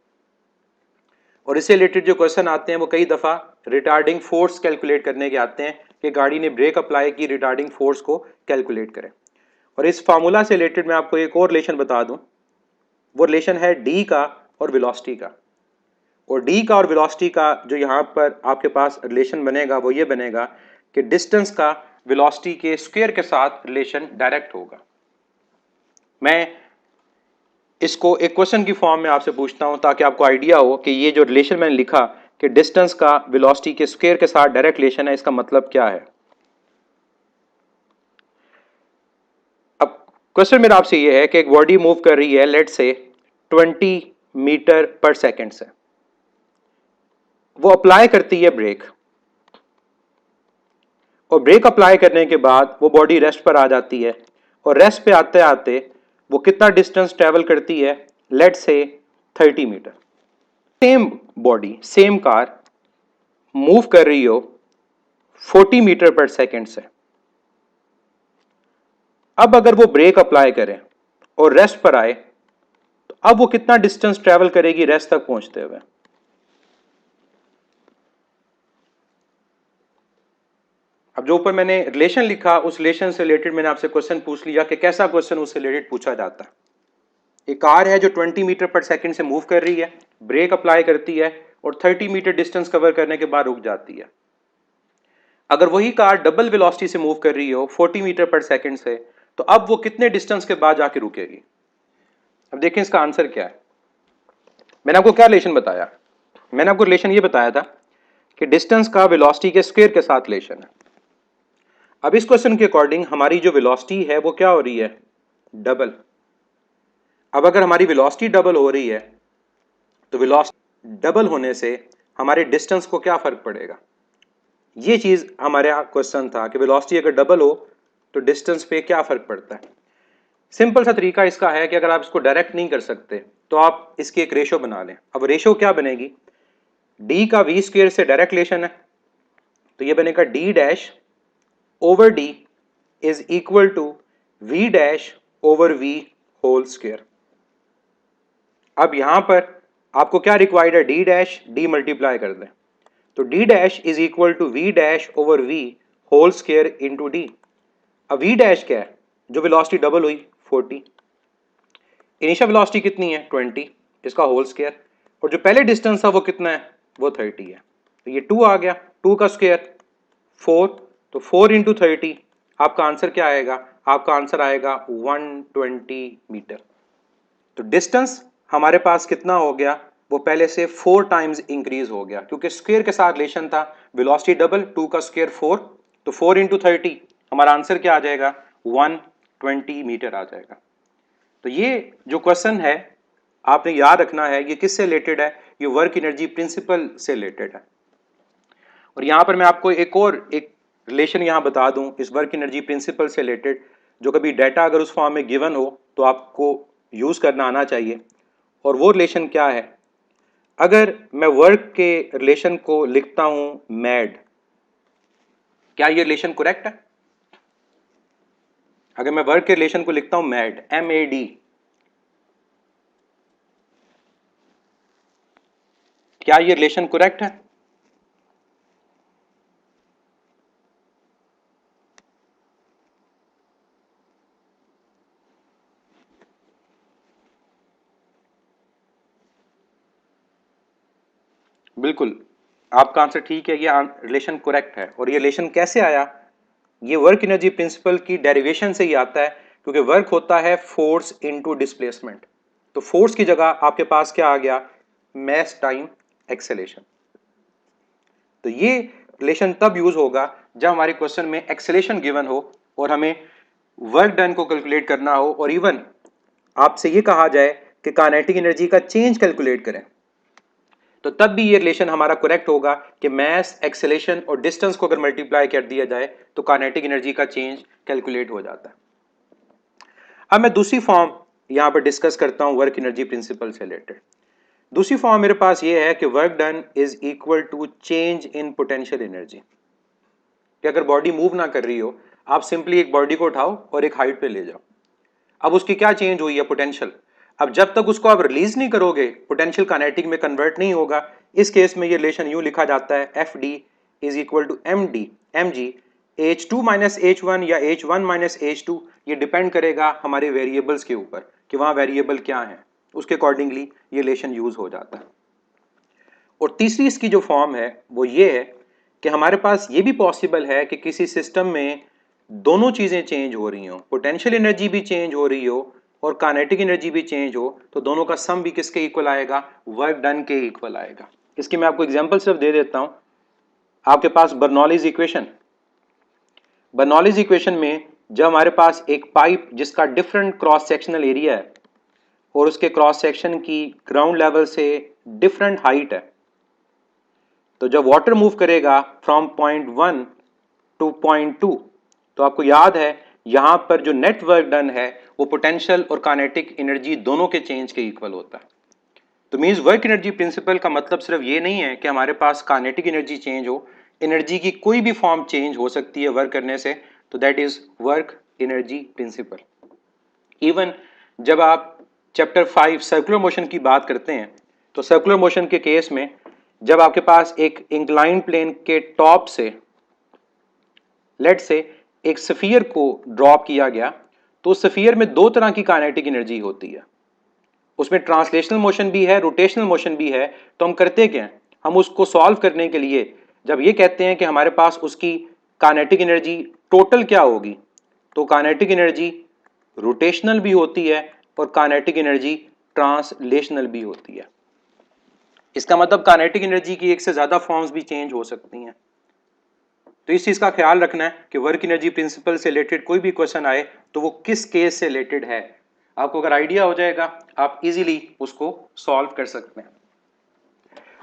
और इससे रिलेटेड जो क्वेश्चन आते हैं वो कई दफा रिटार्डिंग फोर्स कैलकुलेट करने के आते हैं कि गाड़ी ने ब्रेक अप्लाई की, रिटार्डिंग फोर्स को कैलकुलेट करें। और इस फार्मूला से रिलेटेड मैं आपको एक और रिलेशन बता दूं, वो रिलेशन है डी का और वेलोसिटी का। और डी का और वेलोसिटी का जो यहाँ पर आपके पास रिलेशन बनेगा वो ये बनेगा कि डिस्टेंस का वेलोसिटी के स्क्वायर के साथ रिलेशन डायरेक्ट होगा। मैं इसको एक क्वेश्चन की फॉर्म में आपसे पूछता हूं ताकि आपको आइडिया हो कि ये जो रिलेशन मैंने लिखा कि डिस्टेंस का वेलोसिटी के स्क्वायर के साथ डायरेक्ट रिलेशन है, इसका मतलब क्या है। अब क्वेश्चन मेरा आपसे ये है कि एक बॉडी मूव कर रही है लेट से 20 मीटर पर सेकंड से, वो अप्लाई करती है ब्रेक, और ब्रेक अप्लाई करने के बाद वो बॉडी रेस्ट पर आ जाती है, और रेस्ट पे आते आते वो कितना डिस्टेंस ट्रेवल करती है, let say 30 metre. Same body, same car move कर रही हो 40 मीटर पर सेकंड से। अब अगर वो ब्रेक अप्लाई करें और रेस्ट पर आए तो अब वो कितना डिस्टेंस ट्रेवल करेगी रेस्ट तक पहुंचते हुए? अब जो ऊपर मैंने रिलेशन लिखा उस रिलेशन से रिलेटेड मैंने आपसे क्वेश्चन पूछ लिया कि कैसा क्वेश्चन उससे रिलेटेड पूछा जाता है। एक कार है जो 20 मीटर पर सेकंड से मूव कर रही है, ब्रेक अप्लाई करती है और 30 मीटर डिस्टेंस कवर करने के बाद रुक जाती है। अगर वही कार डबल वेलोसिटी से मूव कर रही हो 40 मीटर पर सेकंड से, तो अब वो कितने डिस्टेंस के बाद जाके रुकेगी? अब देखें इसका आंसर क्या है। मैंने आपको क्या रिलेशन बताया? मैंने आपको रिलेशन ये बताया था कि डिस्टेंस का वेलोसिटी के स्क्वायर के साथ रिलेशन है। अब इस क्वेश्चन के अकॉर्डिंग हमारी जो वेलोसिटी है वो क्या हो रही है? डबल। अब अगर हमारी वेलोसिटी डबल हो रही है तो वेलोसिटी डबल होने से हमारे डिस्टेंस को क्या फर्क पड़ेगा? ये चीज हमारे यहाँ क्वेश्चन था कि वेलोसिटी अगर डबल हो तो डिस्टेंस पे क्या फर्क पड़ता है। सिंपल सा तरीका इसका है कि अगर आप इसको डायरेक्ट नहीं कर सकते तो आप इसकी एक रेशो बना लें। अब रेशो क्या बनेगी? डी का वी स्क्वायर से डायरेक्ट रिलेशन है, तो ये बनेगा D dash over D is equal to V dash over V whole square. अब यहां पर आपको क्या रिक्वायर्ड है? डी डैश डी मल्टीप्लाई कर दें, तो D dash is equal to V dash over V whole square into D. अब वी डैश क्या है? जो वेलोसिटी डबल हुई 40, इनिशियल वेलोसिटी कितनी है 20, इसका होल स्क्वायर, और जो पहले डिस्टेंस था वो कितना है? वो 30 है। तो ये 2 आ गया, 2 का स्क्वायर 4, तो 4 इंटू 30 आपका आंसर क्या आएगा? आपका आंसर आएगा 120 मीटर। तो डिस्टेंस हमारे पास कितना हो गया? वो पहले से 4 टाइम्स इंक्रीज हो गया, क्योंकि स्क्वायर के साथ रिलेशन था, वेलोसिटी डबल, 2 का स्क्वायर 4, तो 4 इंटू 30 हमारा आंसर क्या आ जाएगा? 120 मीटर आ जाएगा। तो ये जो क्वेश्चन है आपने याद रखना है, ये किससे रिलेटेड है? ये वर्क एनर्जी प्रिंसिपल से रिलेटेड है। और यहां पर मैं आपको एक रिलेशन यहां बता दूं इस वर्क एनर्जी प्रिंसिपल से रिलेटेड, जो कभी डाटा अगर उस फॉर्म में गिवन हो तो आपको यूज करना आना चाहिए। और वो रिलेशन क्या है? अगर मैं वर्क के रिलेशन को लिखता हूं मैड, क्या ये रिलेशन करेक्ट है? अगर मैं वर्क के रिलेशन को लिखता हूं मैड, MAD, क्या ये रिलेशन करेक्ट है? बिल्कुल, आपका आंसर ठीक है, ये रिलेशन करेक्ट है। और ये रिलेशन कैसे आया? ये वर्क एनर्जी प्रिंसिपल की डेरिवेशन से ही आता है, क्योंकि वर्क होता है फोर्स इनटू डिस्प्लेसमेंट। तो फोर्स की जगह आपके पास क्या आ गया? मास टाइम एक्सेलेरेशन। तो ये रिलेशन तब यूज होगा जब हमारे क्वेश्चन में एक्सेलेरेशन गिवन हो और हमें वर्क डन को कैलकुलेट करना हो, और इवन आपसे ये कहा जाए कि काइनेटिक एनर्जी का चेंज कैलकुलेट करें, तो तब भी ये रिलेशन हमारा करेक्ट होगा कि मास, एक्सेलेरेशन और डिस्टेंस को अगर मल्टीप्लाई कर दिया जाए तो काइनेटिक एनर्जी का चेंज कैलकुलेट हो जाता है। अब मैं दूसरी फॉर्म यहां पर डिस्कस करता हूं वर्क एनर्जी प्रिंसिपल से रिलेटेड। दूसरी फॉर्म मेरे पास ये है कि work done is equal to change in potential energy. कि अगर बॉडी मूव ना कर रही हो, आप सिंपली एक बॉडी को उठाओ और एक हाइट पे ले जाओ, अब उसकी क्या चेंज हुई है? पोटेंशियल। अब जब तक उसको आप रिलीज नहीं करोगे पोटेंशियल काइनेटिक में कन्वर्ट नहीं होगा। इस केस में ये रिलेशन यूं लिखा जाता है FD is equal to mg H2 minus H1 या H1 माइनस H2, ये डिपेंड करेगा हमारे वेरिएबल्स के ऊपर कि वहां वेरिएबल क्या है, उसके अकॉर्डिंगली ये रिलेशन यूज हो जाता है। और तीसरी इसकी जो फॉर्म है वो ये है कि हमारे पास ये भी पॉसिबल है कि किसी सिस्टम में दोनों चीजें चेंज हो रही हो, पोटेंशियल एनर्जी भी चेंज हो रही हो और काइनेटिक एनर्जी भी चेंज हो, तो दोनों का सम भी किसके इक्वल आएगा? वर्क डन के इक्वल आएगा। इसकी मैं आपको एग्जांपल सिर्फ दे देता हूं। आपके पास बर्नौलीज इक्वेशन, बर्नौलीज इक्वेशन में जब हमारे पास एक पाइप जिसका डिफरेंट क्रॉस सेक्शनल एरिया है और उसके क्रॉस सेक्शन की ग्राउंड लेवल से डिफरेंट हाइट है, तो जब वाटर मूव करेगा फ्रॉम पॉइंट 1 टू पॉइंट 2, तो आपको याद है यहां पर जो नेट वर्क डन है वो पोटेंशियल और काइनेटिक एनर्जी दोनों के चेंज के इक्वल होता है। तो मींस वर्क एनर्जी प्रिंसिपल का मतलब सिर्फ ये नहीं है कि हमारे पास काइनेटिक एनर्जी चेंज हो, एनर्जी की कोई भी फॉर्म चेंज हो सकती है वर्क करने से, तो that is work energy principal. Even जब आप चैप्टर 5 सर्कुलर मोशन की बात करते हैं तो सर्कुलर मोशन के केस में जब आपके पास एक इंक्लाइन प्लेन के टॉप से लेट से एक स्फीयर को ड्रॉप किया गया तो उस स्फीयर में दो तरह की काइनेटिक एनर्जी होती है, उसमें ट्रांसलेशनल मोशन भी है, रोटेशनल मोशन भी है। तो हम करते क्या हैं, हम उसको सॉल्व करने के लिए जब ये कहते हैं कि हमारे पास उसकी काइनेटिक एनर्जी टोटल क्या होगी, तो काइनेटिक एनर्जी रोटेशनल भी होती है और काइनेटिक एनर्जी ट्रांसलेशनल भी होती है। इसका मतलब काइनेटिक एनर्जी की एक से ज्यादा फॉर्म्स भी चेंज हो सकती हैं। तो इस चीज का ख्याल रखना है कि वर्क एनर्जी प्रिंसिपल से रिलेटेड कोई भी क्वेश्चन आए तो वो किस केस से रिलेटेड है, आपको अगर आइडिया हो जाएगा आप इजीली उसको सॉल्व कर सकते हैं।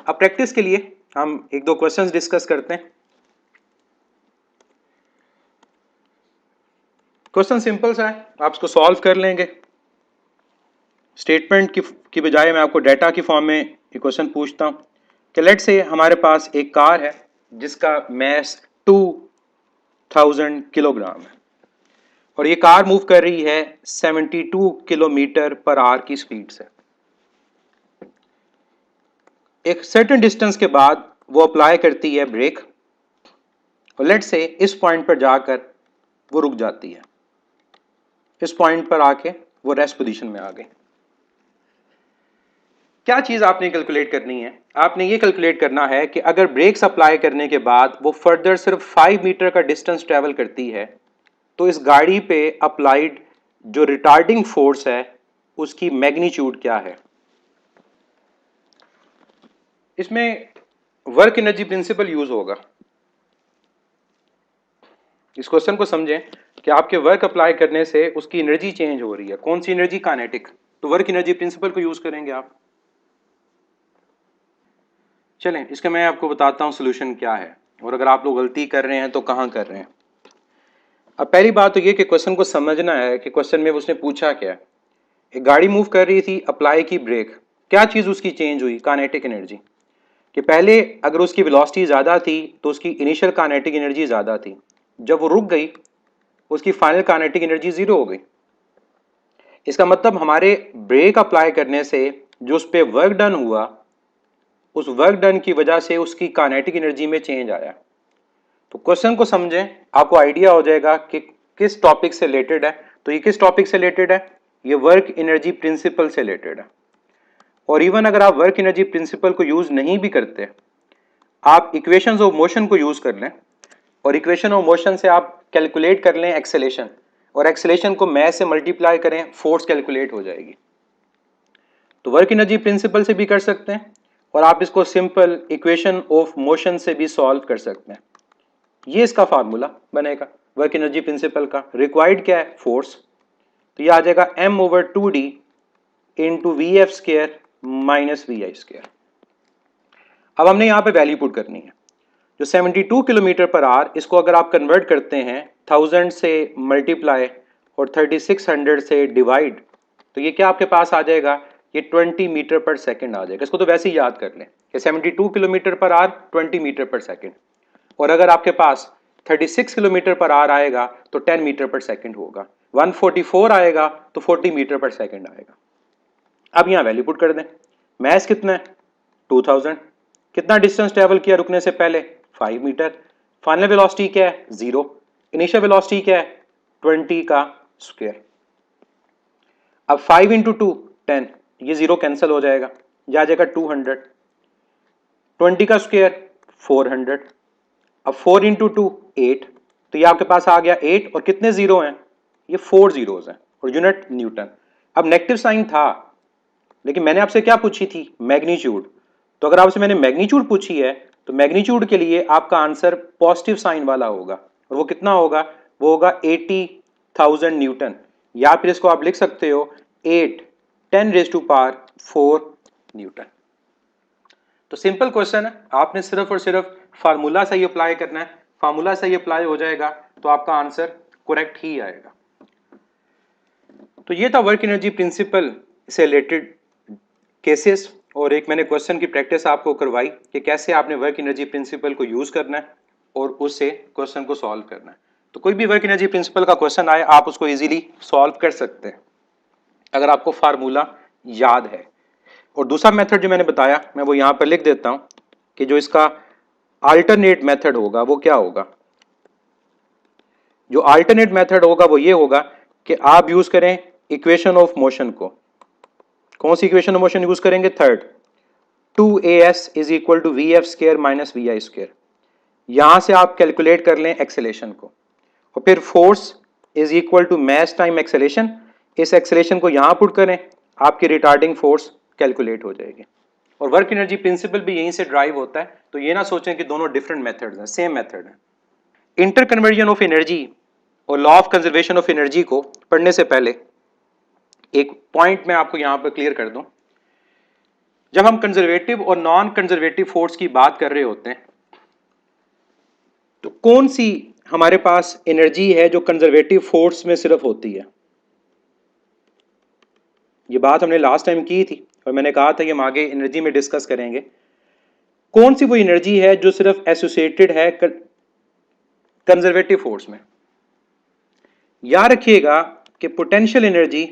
अब प्रैक्टिस के लिए हम एक दो क्वेश्चंस डिस्कस करते हैं। क्वेश्चन सिंपल सा है, आप इसको सॉल्व कर लेंगे। स्टेटमेंट की बजाय मैं आपको डाटा की फॉर्म में ये क्वेश्चन पूछता हूं कि लेट से हमारे पास एक कार है जिसका मैस 2000 किलोग्राम है और ये कार मूव कर रही है 72 किलोमीटर पर आवर की स्पीड से। एक सर्टेन डिस्टेंस के बाद वो अप्लाई करती है ब्रेक और लेट से इस पॉइंट पर जाकर वो रुक जाती है, इस पॉइंट पर आके वो रेस्ट पोजीशन में आ गई। क्या चीज आपने कैलकुलेट करनी है, आपने ये कैलकुलेट करना है कि अगर ब्रेक्स अप्लाई करने के बाद वो फर्दर सिर्फ 5 मीटर का डिस्टेंस ट्रेवल करती है तो इस गाड़ी पे अप्लाइड जो रिटार्डिंग फोर्स है उसकी मैग्नीट्यूड क्या है। इसमें वर्क एनर्जी प्रिंसिपल यूज होगा। इस क्वेश्चन को समझें कि आपके वर्क अप्लाई करने से उसकी एनर्जी चेंज हो रही है, कौन सी एनर्जी, काइनेटिक, तो वर्क एनर्जी प्रिंसिपल को यूज करेंगे आप। चलें इसका मैं आपको बताता हूं सोल्यूशन क्या है और अगर आप लोग गलती कर रहे हैं तो कहां कर रहे हैं। अब पहली बात तो ये कि क्वेश्चन को समझना है कि क्वेश्चन में उसने पूछा क्या है। एक गाड़ी मूव कर रही थी, अप्लाई की ब्रेक, क्या चीज उसकी चेंज हुई, काइनेटिक एनर्जी। कि पहले अगर उसकी वेलोसिटी ज्यादा थी तो उसकी इनिशियल काइनेटिक एनर्जी ज्यादा थी, जब वो रुक गई उसकी फाइनल काइनेटिक एनर्जी जीरो हो गई। इसका मतलब हमारे ब्रेक अप्लाई करने से जो उस पर वर्क डन हुआ उस वर्क डन की वजह से उसकी काइनेटिक एनर्जी में चेंज आया। तो क्वेश्चन को समझें, आपको आइडिया हो जाएगा कि किस टॉपिक से रिलेटेड है। तो ये किस टॉपिक से रिलेटेड है, ये वर्क एनर्जी प्रिंसिपल से रिलेटेड है। और इवन अगर आप वर्क एनर्जी प्रिंसिपल को यूज नहीं भी करते, आप इक्वेशंस ऑफ मोशन को यूज कर लें और इक्वेशन ऑफ मोशन से आप कैलकुलेट कर लें एक्सेलेरेशन और एक्सेलेरेशन को मैस से मल्टीप्लाई करें, फोर्स कैलकुलेट हो जाएगी। तो वर्क एनर्जी प्रिंसिपल से भी कर सकते हैं और आप इसको सिंपल इक्वेशन ऑफ मोशन से भी सॉल्व कर सकते हैं। ये इसका फार्मूला बनेगा वर्क एनर्जी प्रिंसिपल का। रिक्वायर्ड क्या है, फोर्स, तो ये आ जाएगा m/2d into V F square minus V I square. अब हमने यहाँ पे वैल्यू पुट करनी है। जो 72 किलोमीटर पर आवर, इसको अगर आप कन्वर्ट करते हैं 1000 से मल्टीप्लाई और 3600 से डिवाइड, तो ये क्या आपके पास आ जाएगा, ये 20 मीटर पर सेकंड आ जाएगा। इसको तो वैसे ही याद कर लें कि 72 किलोमीटर पर आवर 20 मीटर पर सेकंड, और अगर आपके पास 36 किलोमीटर पर आवर आएगा तो 10 मीटर पर सेकंड होगा, 144 आएगा तो 40 मीटर पर सेकंड आएगा। अब यहाँ वैल्यू पुट कर दें। मैस कितना है 2000, कितना डिस्टेंस ट्रेवल किया रुकने से पहले 5 मीटर, फाइनल वेलोसिटी क्या है 0, इनिशियल वेलोसिटी क्या है 20 का स्क्वायर। अब 5 इंटू 2 10, ये 0 कैंसिल हो जाएगा, यह आ जाएगा 200, 20 का स्क्वायर 400। अब 4 इंटू 2 8, तो ये आपके पास आ गया 8 और कितने जीरो हैं, ये 4 जीरोज हैं और यूनिट न्यूटन। अब नेगेटिव साइन था लेकिन मैंने आपसे क्या पूछी थी, मैग्नीट्यूड। तो अगर आपसे मैंने मैग्नीट्यूड पूछी है तो मैग्नीट्यूड के लिए आपका आंसर पॉजिटिव साइन वाला होगा और वो कितना होगा, वो होगा 80,000 न्यूटन, या फिर इसको आप लिख सकते हो 8 10⁻⁴ न्यूटन। तो सिंपल क्वेश्चन है, आपने सिर्फ और सिर्फ फार्मूला सही अप्लाई करना है, फार्मूला सही अप्लाई हो जाएगा तो आपका आंसर करेक्ट ही आएगा। तो ये था वर्क एनर्जी प्रिंसिपल से रिलेटेड केसेस, और एक मैंने क्वेश्चन की प्रैक्टिस आपको करवाई कि कैसे आपने वर्क एनर्जी प्रिंसिपल को यूज करना है और उससे क्वेश्चन को सॉल्व करना है। तो कोई भी वर्क एनर्जी प्रिंसिपल का क्वेश्चन आए आप उसको इजीली सॉल्व कर सकते हैं। अगर आपको फार्मूला याद है। और दूसरा मेथड जो मैंने बताया मैं वो यहां पर लिख देता हूं कि जो इसका अल्टरनेट मेथड होगा वो क्या होगा। जो अल्टरनेट मेथड होगा वो ये होगा कि आप यूज करें इक्वेशन ऑफ मोशन को। कौन सी इक्वेशन ऑफ मोशन यूज करेंगे? Third, 2as is equal to V F square minus V I square. यहां से आप कैलकुलेट कर लें एक्सेलेशन को, और फिर force is equal to mass time acceleration. इस एक्सेलेशन को यहां पुट करें, आपकी रिटार्डिंग फोर्स कैलकुलेट हो जाएगी। और वर्क एनर्जी प्रिंसिपल भी यहीं से ड्राइव होता है, तो ये ना सोचें कि दोनों डिफरेंट मेथड्स हैं, सेम मेथड है। इंटर कन्वर्जन ऑफ एनर्जी और law of conservation of energy को पढ़ने से पहले एक पॉइंट मैं आपको यहां पर क्लियर कर दूं। जब हम कंजर्वेटिव और नॉन कंजर्वेटिव फोर्स की बात कर रहे होते हैं, तो कौन सी हमारे पास एनर्जी है जो कंजर्वेटिव फोर्स में सिर्फ होती है? ये बात हमने लास्ट टाइम की थी और मैंने कहा था कि हम आगे एनर्जी में डिस्कस करेंगे। कौन सी वो एनर्जी है जो सिर्फ एसोसिएटेड है कंजर्वेटिव फोर्स में? याद रखिएगा कि potential energy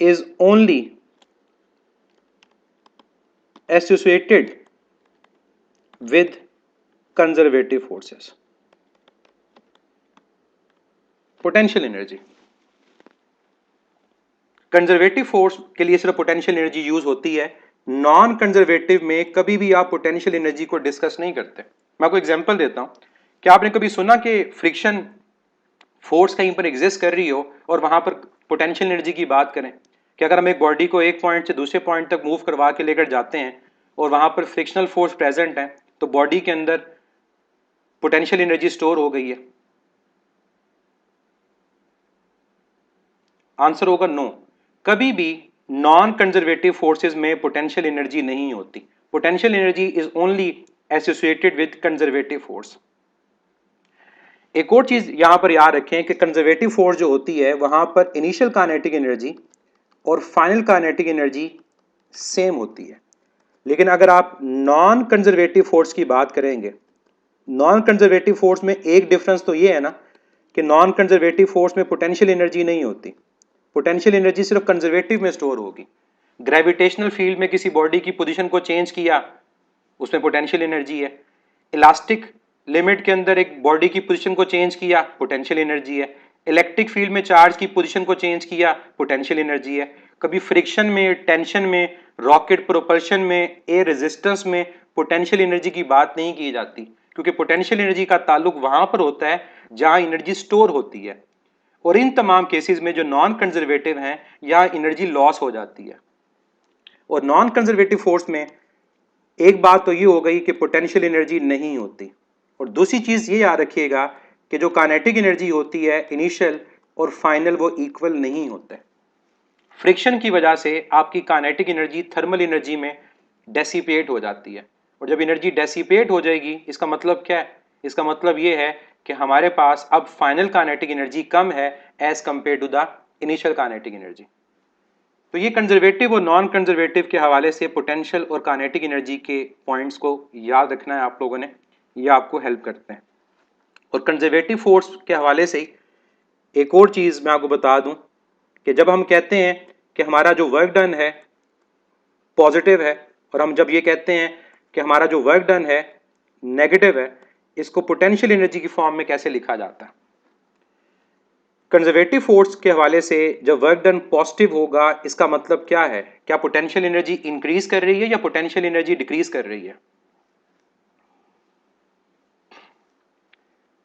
is only associated with conservative forces. Potential energy, conservative force के लिए सिर्फ पोटेंशियल एनर्जी यूज होती है, नॉन कंजर्वेटिव में कभी भी आप पोटेंशियल एनर्जी को डिस्कस नहीं करते। मैं आपको एग्जांपल देता हूं। क्या आपने कभी सुना कि फ्रिक्शन फोर्स कहीं पर एग्जिस्ट कर रही हो और वहां पर पोटेंशियल एनर्जी की बात करें? कि अगर हम एक बॉडी को एक पॉइंट से दूसरे पॉइंट तक मूव करवा के लेकर जाते हैं और वहां पर फ्रिक्शनल फोर्स प्रेजेंट है, तो बॉडी के अंदर पोटेंशियल एनर्जी स्टोर हो गई है? आंसर होगा नो। कभी भी नॉन कंजर्वेटिव फोर्सेस में पोटेंशियल एनर्जी नहीं होती। Potential energy is only associated with conservative force. एक और चीज यहां पर याद रखें कि कंजर्वेटिव फोर्स जो होती है वहां पर इनिशियल काइनेटिक एनर्जी और फाइनल काइनेटिक एनर्जी सेम होती है। लेकिन अगर आप नॉन कंजर्वेटिव फोर्स की बात करेंगे, नॉन कंजर्वेटिव फोर्स में एक डिफरेंस तो ये है ना कि नॉन कंजर्वेटिव फोर्स में पोटेंशियल एनर्जी नहीं होती। पोटेंशियल एनर्जी सिर्फ कंजर्वेटिव में स्टोर होगी। ग्रेविटेशनल फील्ड में किसी बॉडी की पोजीशन को चेंज किया, उसमें पोटेंशियल एनर्जी है। इलास्टिक लिमिट के अंदर एक बॉडी की पोजीशन को चेंज किया, पोटेंशियल एनर्जी है। इलेक्ट्रिक फील्ड में चार्ज की पोजीशन को चेंज किया, पोटेंशियल एनर्जी है। कभी फ्रिक्शन में, टेंशन में, रॉकेट प्रोपल्शन में, एयर रेजिस्टेंस में पोटेंशियल एनर्जी की बात नहीं की जाती, क्योंकि पोटेंशियल एनर्जी का ताल्लुक वहां पर होता है जहां एनर्जी स्टोर होती है। और इन तमाम केसेस में जो नॉन कंजर्वेटिव हैं, यहां एनर्जी लॉस हो जाती है। और नॉन कंजर्वेटिव फोर्स में एक बात तो ये हो गई कि पोटेंशियल एनर्जी नहीं होती, और दूसरी चीज ये याद रखिएगा कि जो काइनेटिक एनर्जी होती है इनिशियल और फाइनल वो इक्वल नहीं होते। फ्रिक्शन की वजह से आपकी काइनेटिक एनर्जी थर्मल एनर्जी में डेसिपेट हो जाती है, और जब एनर्जी डेसिपेट हो जाएगी इसका मतलब क्या है? इसका मतलब ये है कि हमारे पास अब फाइनल काइनेटिक एनर्जी कम है as compared to the initial kinetic energy. तो ये कंजर्वेटिव और नॉन कंजर्वेटिव के हवाले से पोटेंशियल और काइनेटिक एनर्जी के पॉइंट्स को याद रखना है आप लोगों ने, ये आपको हेल्प करते हैं। और कंजर्वेटिव फोर्स के हवाले से एक और चीज़ मैं आपको बता दूं कि जब हम कहते हैं कि हमारा जो वर्क डन है पॉजिटिव है, और हम जब ये कहते हैं कि हमारा जो वर्क डन है नेगेटिव है, इसको पोटेंशियल एनर्जी की फॉर्म में कैसे लिखा जाता है? कंजर्वेटिव फोर्स के हवाले से जब वर्क डन पॉजिटिव होगा, इसका मतलब क्या है? क्या पोटेंशियल एनर्जी इंक्रीज कर रही है या पोटेंशियल एनर्जी डिक्रीज कर रही है?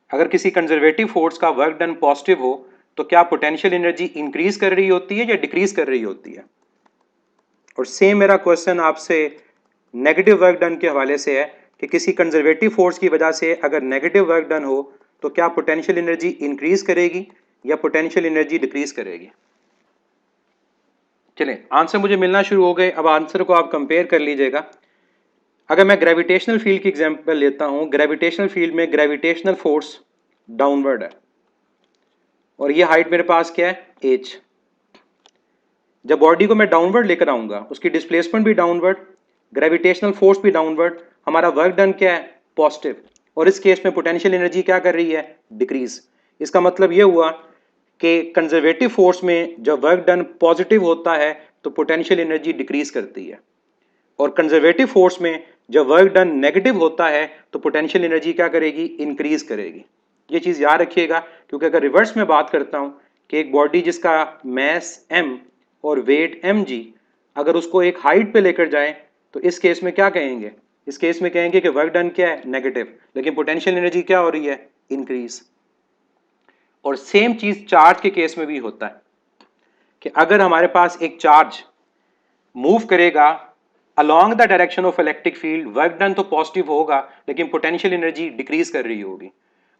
अगर किसी कंजर्वेटिव फोर्स का वर्क डन पॉजिटिव हो तो क्या पोटेंशियल एनर्जी इंक्रीज कर रही होती है या डिक्रीज कर रही होती है? और सेम मेरा क्वेश्चन आपसे नेगेटिव वर्क डन के हवाले से है कि किसी कंजर्वेटिव फोर्स की वजह से अगर नेगेटिव वर्क डन हो तो क्या पोटेंशियल एनर्जी इंक्रीज करेगी या पोटेंशियल एनर्जी डिक्रीज करेगी? चलें, आंसर मुझे मिलना शुरू हो गए। अब आंसर को आप कंपेयर कर लीजिएगा। अगर मैं ग्रेविटेशनल फील्ड की एग्जांपल लेता हूं, ग्रेविटेशनल फील्ड में ग्रेविटेशनल फोर्स डाउनवर्ड है, और ये हाइट मेरे पास क्या है? h। जब बॉडी को मैं डाउनवर्ड लेकर आऊंगा, उसकी डिस्प्लेसमेंट भी डाउनवर्ड, ग्रेविटेशनल फोर्स भी डाउनवर्ड, हमारा वर्क डन क्या है? पॉजिटिव। और इस केस में पोटेंशियल एनर्जी क्या कर रही है? डिक्रीज। इसका मतलब यह हुआ कि कंजर्वेटिव फोर्स में जब वर्क डन पॉजिटिव होता है तो पोटेंशियल एनर्जी डिक्रीज करती है, और कंजर्वेटिव फोर्स में जब वर्क डन नेगेटिव होता है तो पोटेंशियल एनर्जी क्या करेगी, इंक्रीज करेगी। ये चीज़ याद रखिएगा, क्योंकि अगर रिवर्स में बात करता हूँ कि एक बॉडी जिसका मैस m और वेट mg, अगर उसको एक हाइट पे लेकर जाएं तो इस केस में क्या कहेंगे, इस केस में कहेंगे कि वर्क डन क्या है, नेगेटिव, लेकिन पोटेंशियल एनर्जी क्या हो रही है, इंक्रीज। और सेम चीज चार्ज के केस में भी होता है कि अगर हमारे पास एक चार्ज मूव करेगा along the direction of electric field, work done तो पॉजिटिव होगा लेकिन पोटेंशियल एनर्जी डिक्रीज कर रही होगी।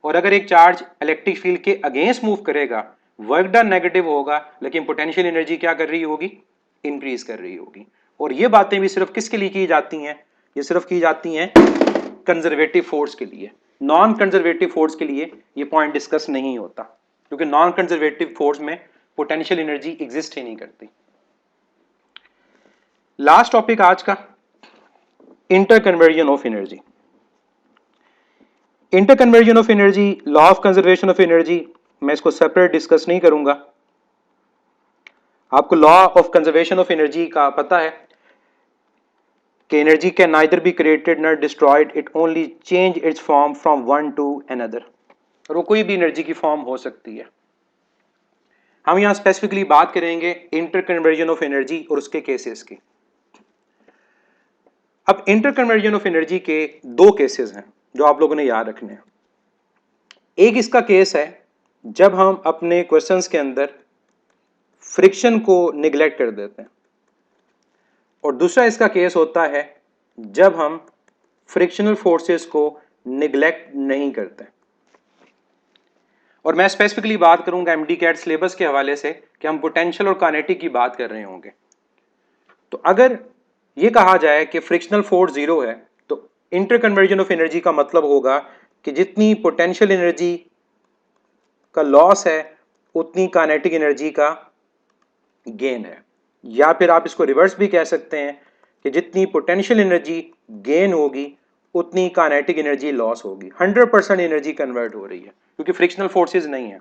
और अगर एक चार्ज इलेक्ट्रिक फील्ड के अगेंस्ट मूव करेगा, वर्क डन नेगेटिव होगा लेकिन पोटेंशियल एनर्जी क्या कर रही होगी, इंक्रीज कर रही होगी। और ये बातें भी सिर्फ किसके लिए की जाती हैं, ये सिर्फ की जाती हैं कंजर्वेटिव फोर्स के लिए। नॉन कंजर्वेटिव फोर्स के लिए ये पॉइंट डिस्कस नहीं होता, क्योंकि नॉन कंजर्वेटिव फोर्स में पोटेंशियल एनर्जी एग्जिस्ट ही नहीं करती। लास्ट टॉपिक आज का, inter conversion of energy. Interconversion of energy, law of conservation of energy, मैं इसको सेपरेट डिस्कस नहीं करूंगा। आपको law of conservation of energy का पता है कि energy can neither be created not destroyed, it only change it's form from one two another. और वो कोई भी एनर्जी की फॉर्म हो सकती है। हम यहां स्पेसिफिकली बात करेंगे इंटर कन्वर्जन ऑफ एनर्जी और उसके केसेस की। अब इंटर कन्वर्जन ऑफ एनर्जी के दो केसेस हैं जो आप लोगों ने याद रखने हैं। एक इसका केस है जब हम अपने क्वेश्चंस के अंदर फ्रिक्शन को निगलेक्ट कर देते हैं, और दूसरा इसका केस होता है जब हम फ्रिक्शनल फोर्सेस को निगलेक्ट नहीं करते। और मैं स्पेसिफिकली बात करूंगा एमडी कैट सिलेबस के हवाले से कि हम पोटेंशियल और काइनेटिक की बात कर रहे होंगे। तो अगर ये कहा जाए कि फ्रिक्शनल फोर्स जीरो है तो इंटर कन्वर्जन ऑफ एनर्जी का मतलब होगा कि जितनी पोटेंशियल एनर्जी का लॉस है उतनी काइनेटिक एनर्जी का गेन है। या फिर आप इसको रिवर्स भी कह सकते हैं कि जितनी पोटेंशियल एनर्जी गेन होगी उतनी काइनेटिक एनर्जी लॉस होगी। 100% एनर्जी कन्वर्ट हो रही है क्योंकि फ्रिक्शनल फोर्सेस नहीं है।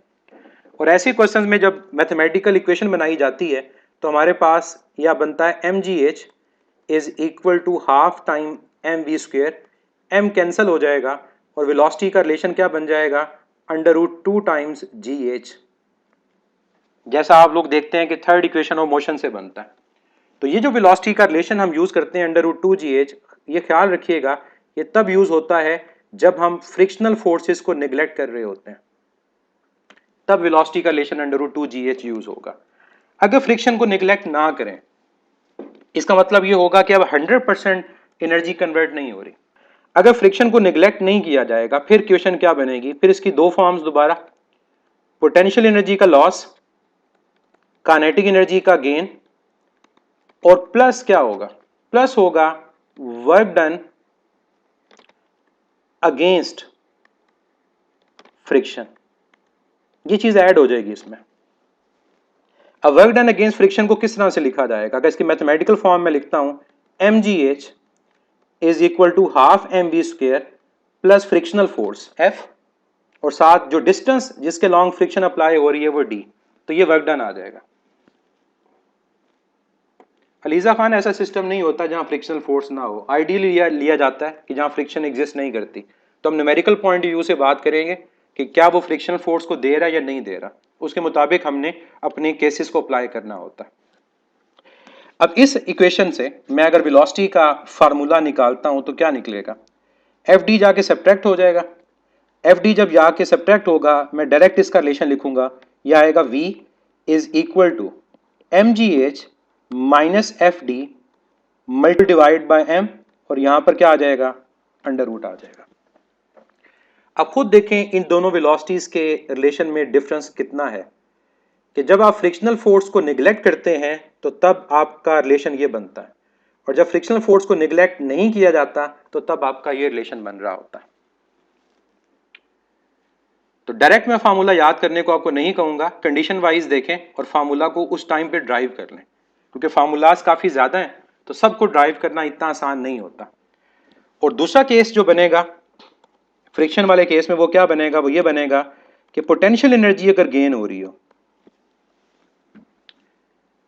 और ऐसे क्वेश्चंस में जब मैथमेटिकल इक्वेशन बनाई जाती है तो हमारे पास यह बनता है mgh is equal to half time mv²। m cancel हो जाएगा और वेलोसिटी का रिलेशन क्या बन जाएगा, √2 टाइम्स gh, जैसा आप लोग देखते हैं कि थर्ड इक्वेशन ऑफ मोशन से बनता है। तो ये जो वेलोसिटी का रिलेशन हम यूज करते हैं √2 gh, ये ख्याल रखिएगा ये तब यूज होता है जब हम फ्रिक्शनल फोर्सेस को निगलेक्ट कर रहे होते हैं, तब वेलोसिटी का रिलेशन √2 gh यूज होगा। अगर फ्रिक्शन को निगलेक्ट ना करें इसका मतलब ये होगा कि अब 100% एनर्जी कन्वर्ट नहीं हो रही। अगर फ्रिक्शन को निगलेक्ट नहीं किया जाएगा फिर क्वेश्चन क्या बनेगी, फिर इसकी दो फॉर्म्स दोबारा, पोटेंशियल एनर्जी का लॉस, काइनेटिक एनर्जी का गेन, और प्लस क्या होगा, प्लस होगा वर्क डन अगेंस्ट फ्रिक्शन। ये चीज ऐड हो जाएगी इसमें। अब वर्क डन अगेंस्ट फ्रिक्शन को किस तरह से लिखा जाएगा, अगर इसकी मैथमेटिकल फॉर्म में लिखता हूं mgh is equal to half mv² plus frictional force f, और साथ जो डिस्टेंस जिसके लॉन्ग फ्रिक्शन अप्लाई हो रही है वो d, तो ये वर्क डन आ जाएगा। अलीजा खान, ऐसा सिस्टम नहीं होता जहां फ्रिक्शनल फोर्स ना हो। आइडियली लिया जाता है कि जहां फ्रिक्शन एग्जिस्ट नहीं करती। तो हम न्यूमेरिकल पॉइंट ऑफ व्यू से बात करेंगे कि क्या वो फ्रिक्शनल फोर्स को दे रहा है या नहीं दे रहा, उसके मुताबिक हमने अपने केसेस को अप्लाई करना होता है। अब इस इक्वेशन से मैं अगर वेलोसिटी का फार्मूला निकालता हूं तो क्या निकलेगा, एफ डी जाके सब्ट्रैक्ट हो जाएगा। एफ डी जब जाके सब्ट्रैक्ट होगा मैं डायरेक्ट इसका रिलेशन लिखूंगा, यह आएगा v is equal to mgh minus F D multi divide by m, और यहां पर क्या आ जाएगा, √, आ जाएगा। अब खुद देखें इन दोनों वेलोसिटीज के रिलेशन में डिफरेंस कितना है कि जब आप फ्रिक्शनल फोर्स को निगलेक्ट करते हैं तो तब आपका रिलेशन ये बनता है, और जब फ्रिक्शनल फोर्स को निगलेक्ट नहीं किया जाता तो तब आपका ये रिलेशन बन रहा होता है। तो डायरेक्ट मैं फार्मूला याद करने को आपको नहीं कहूंगा, कंडीशन वाइज देखें और फार्मूला को उस टाइम पे ड्राइव कर लें, क्योंकि फार्मूलाज काफी ज्यादा हैं तो सबको ड्राइव करना इतना आसान नहीं होता। और दूसरा केस जो बनेगा फ्रिक्शन वाले केस में वो क्या बनेगा, वो ये बनेगा कि पोटेंशियल एनर्जी अगर गेन हो रही हो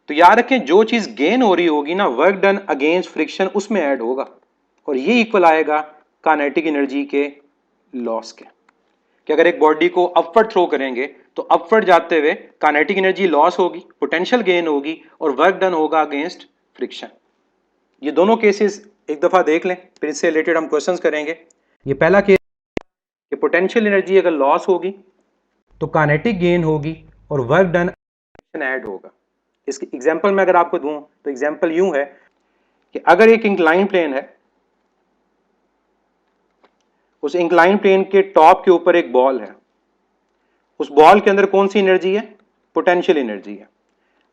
तो याद रखें जो चीज गेन हो रही होगी ना, वर्क डन अगेंस्ट फ्रिक्शन उसमें ऐड होगा, और ये इक्वल आएगा काइनेटिक एनर्जी के लॉस के। कि अगर एक बॉडी को अपवर्ड थ्रो करेंगे तो अपवर्ड जाते हुए काइनेटिक एनर्जी लॉस होगी, पोटेंशियल गेन होगी, और वर्क डन होगा अगेंस्ट फ्रिक्शन। ये दोनों केसेस एक दफा देख लें, फिर इससे रिलेटेड हम क्वेश्चंस करेंगे। ये पहला केस कि पोटेंशियल एनर्जी अगर लॉस होगी तो काइनेटिक गेन होगी और वर्क डन ऐड होगा। इसकी एग्जांपल मैं अगर आपको दूं तो एग्जांपल यूं है कि अगर एक इंक्लाइन प्लेन है, उस इंक्लाइन प्लेन के टॉप के ऊपर एक बॉल है, उस बॉल के अंदर कौन सी एनर्जी है? पोटेंशियल एनर्जी है।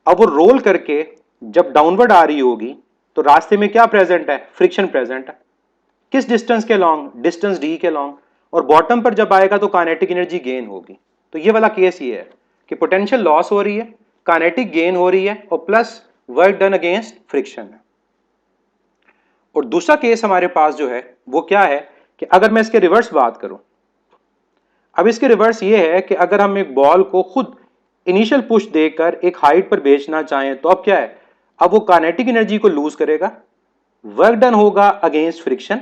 अब वो रोल करके जब डाउनवर्ड आ रही होगी तो रास्ते में क्या प्रेजेंट है? फ्रिक्शन प्रेजेंट है। किस डिस्टेंस के लॉन्ग? डिस्टेंस डी के लॉन्ग। और बॉटम पर जब आएगा तो काइनेटिक एनर्जी गेन होगी। तो ये वाला केस ये है कि पोटेंशियल लॉस हो रही है, काइनेटिक गेन हो रही है, और plus work done against friction है। और दूसरा केस हमारे पास जो है वो क्या है कि अगर मैं इसके रिवर्स बात करूं, अब इसके रिवर्स ये है कि अगर हम एक बॉल को खुद इनिशियल पुश देकर एक हाइट पर भेजना चाहें तो अब क्या है? अब वो काइनेटिक एनर्जी को लूज करेगा, वर्क डन होगा अगेंस्ट फ्रिक्शन,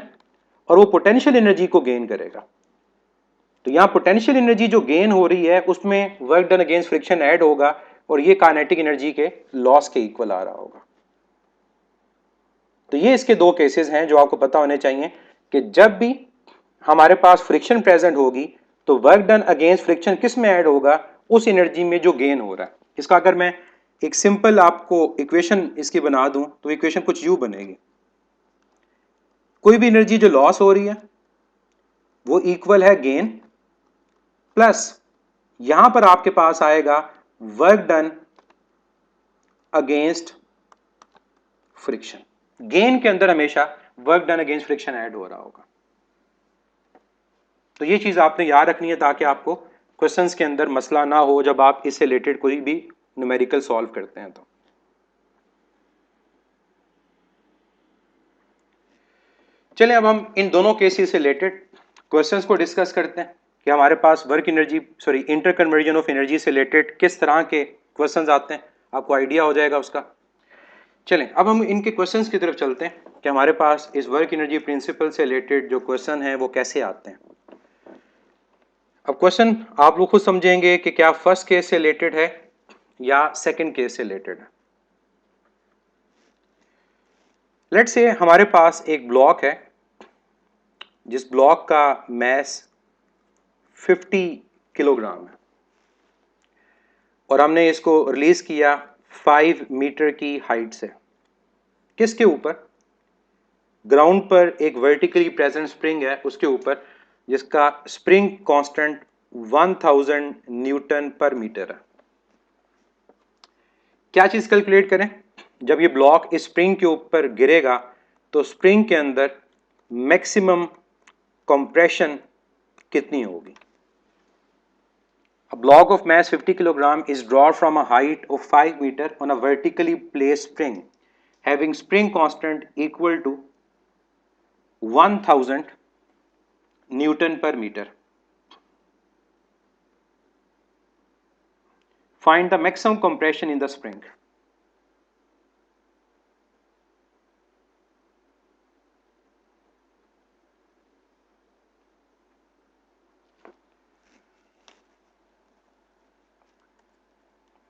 और वो पोटेंशियल एनर्जी को गेन करेगा। तो यहां पोटेंशियल एनर्जी जो गेन हो रही है उसमें work done against friction add होगा, और ये काइनेटिक एनर्जी के लॉस के इक्वल आ रहा होगा। तो ये इसके दो केसेस हैं जो आपको पता होने चाहिए कि जब भी हमारे पास फ्रिक्शन प्रेजेंट होगी तो वर्क डन अगेंस्ट फ्रिक्शन किस में ऐड होगा? उस एनर्जी में जो गेन हो रहा है। इसका अगर मैं एक सिंपल आपको इक्वेशन इसकी बना दूं तो इक्वेशन कुछ यूं बनेगी, कोई भी एनर्जी जो लॉस हो रही है वो इक्वल है गेन प्लस यहां पर आपके पास आएगा work done against friction. Gain के अंदर हमेशा work done against friction add हो रहा होगा। तो ये चीज आपने याद रखनी है ताकि आपको क्वेश्चंस के अंदर मसला ना हो जब आप इससे रिलेटेड कोई भी न्यूमेरिकल सॉल्व करते हैं। तो चलिए अब हम इन दोनों केसेस से रिलेटेड क्वेश्चंस को डिस्कस करते हैं कि हमारे पास work energy interconversion of energy से रिलेटेड किस तरह के क्वेश्चंस आते हैं, आपको आइडिया हो जाएगा उसका। चलें अब हम इनके क्वेश्चंस की तरफ चलते हैं कि हमारे पास इस वर्क एनर्जी प्रिंसिपल से रिलेटेड जो क्वेश्चन है वो कैसे आते हैं। अब क्वेश्चन आप लोग खुद समझेंगे कि क्या फर्स्ट केस से रिलेटेड है या सेकंड केस से रिलेटेड है। लेट्स से हमारे पास एक ब्लॉक है जिस ब्लॉक का मैस 50 किलोग्राम है और हमने इसको रिलीज किया 5 मीटर की हाइट से। किसके ऊपर? ग्राउंड पर एक वर्टिकली प्रेजेंट स्प्रिंग है उसके ऊपर, जिसका स्प्रिंग कांस्टेंट 1000 न्यूटन पर मीटर है। क्या चीज कैलकुलेट करें? जब ये ब्लॉक इस स्प्रिंग के ऊपर गिरेगा तो स्प्रिंग के अंदर मैक्सिमम कंप्रेशन कितनी होगी। A block of mass 50 kg is drawn from a height of 5 meter on a vertically placed spring having spring constant equal to 1000 Newton per meter. Find the maximum compression in the spring.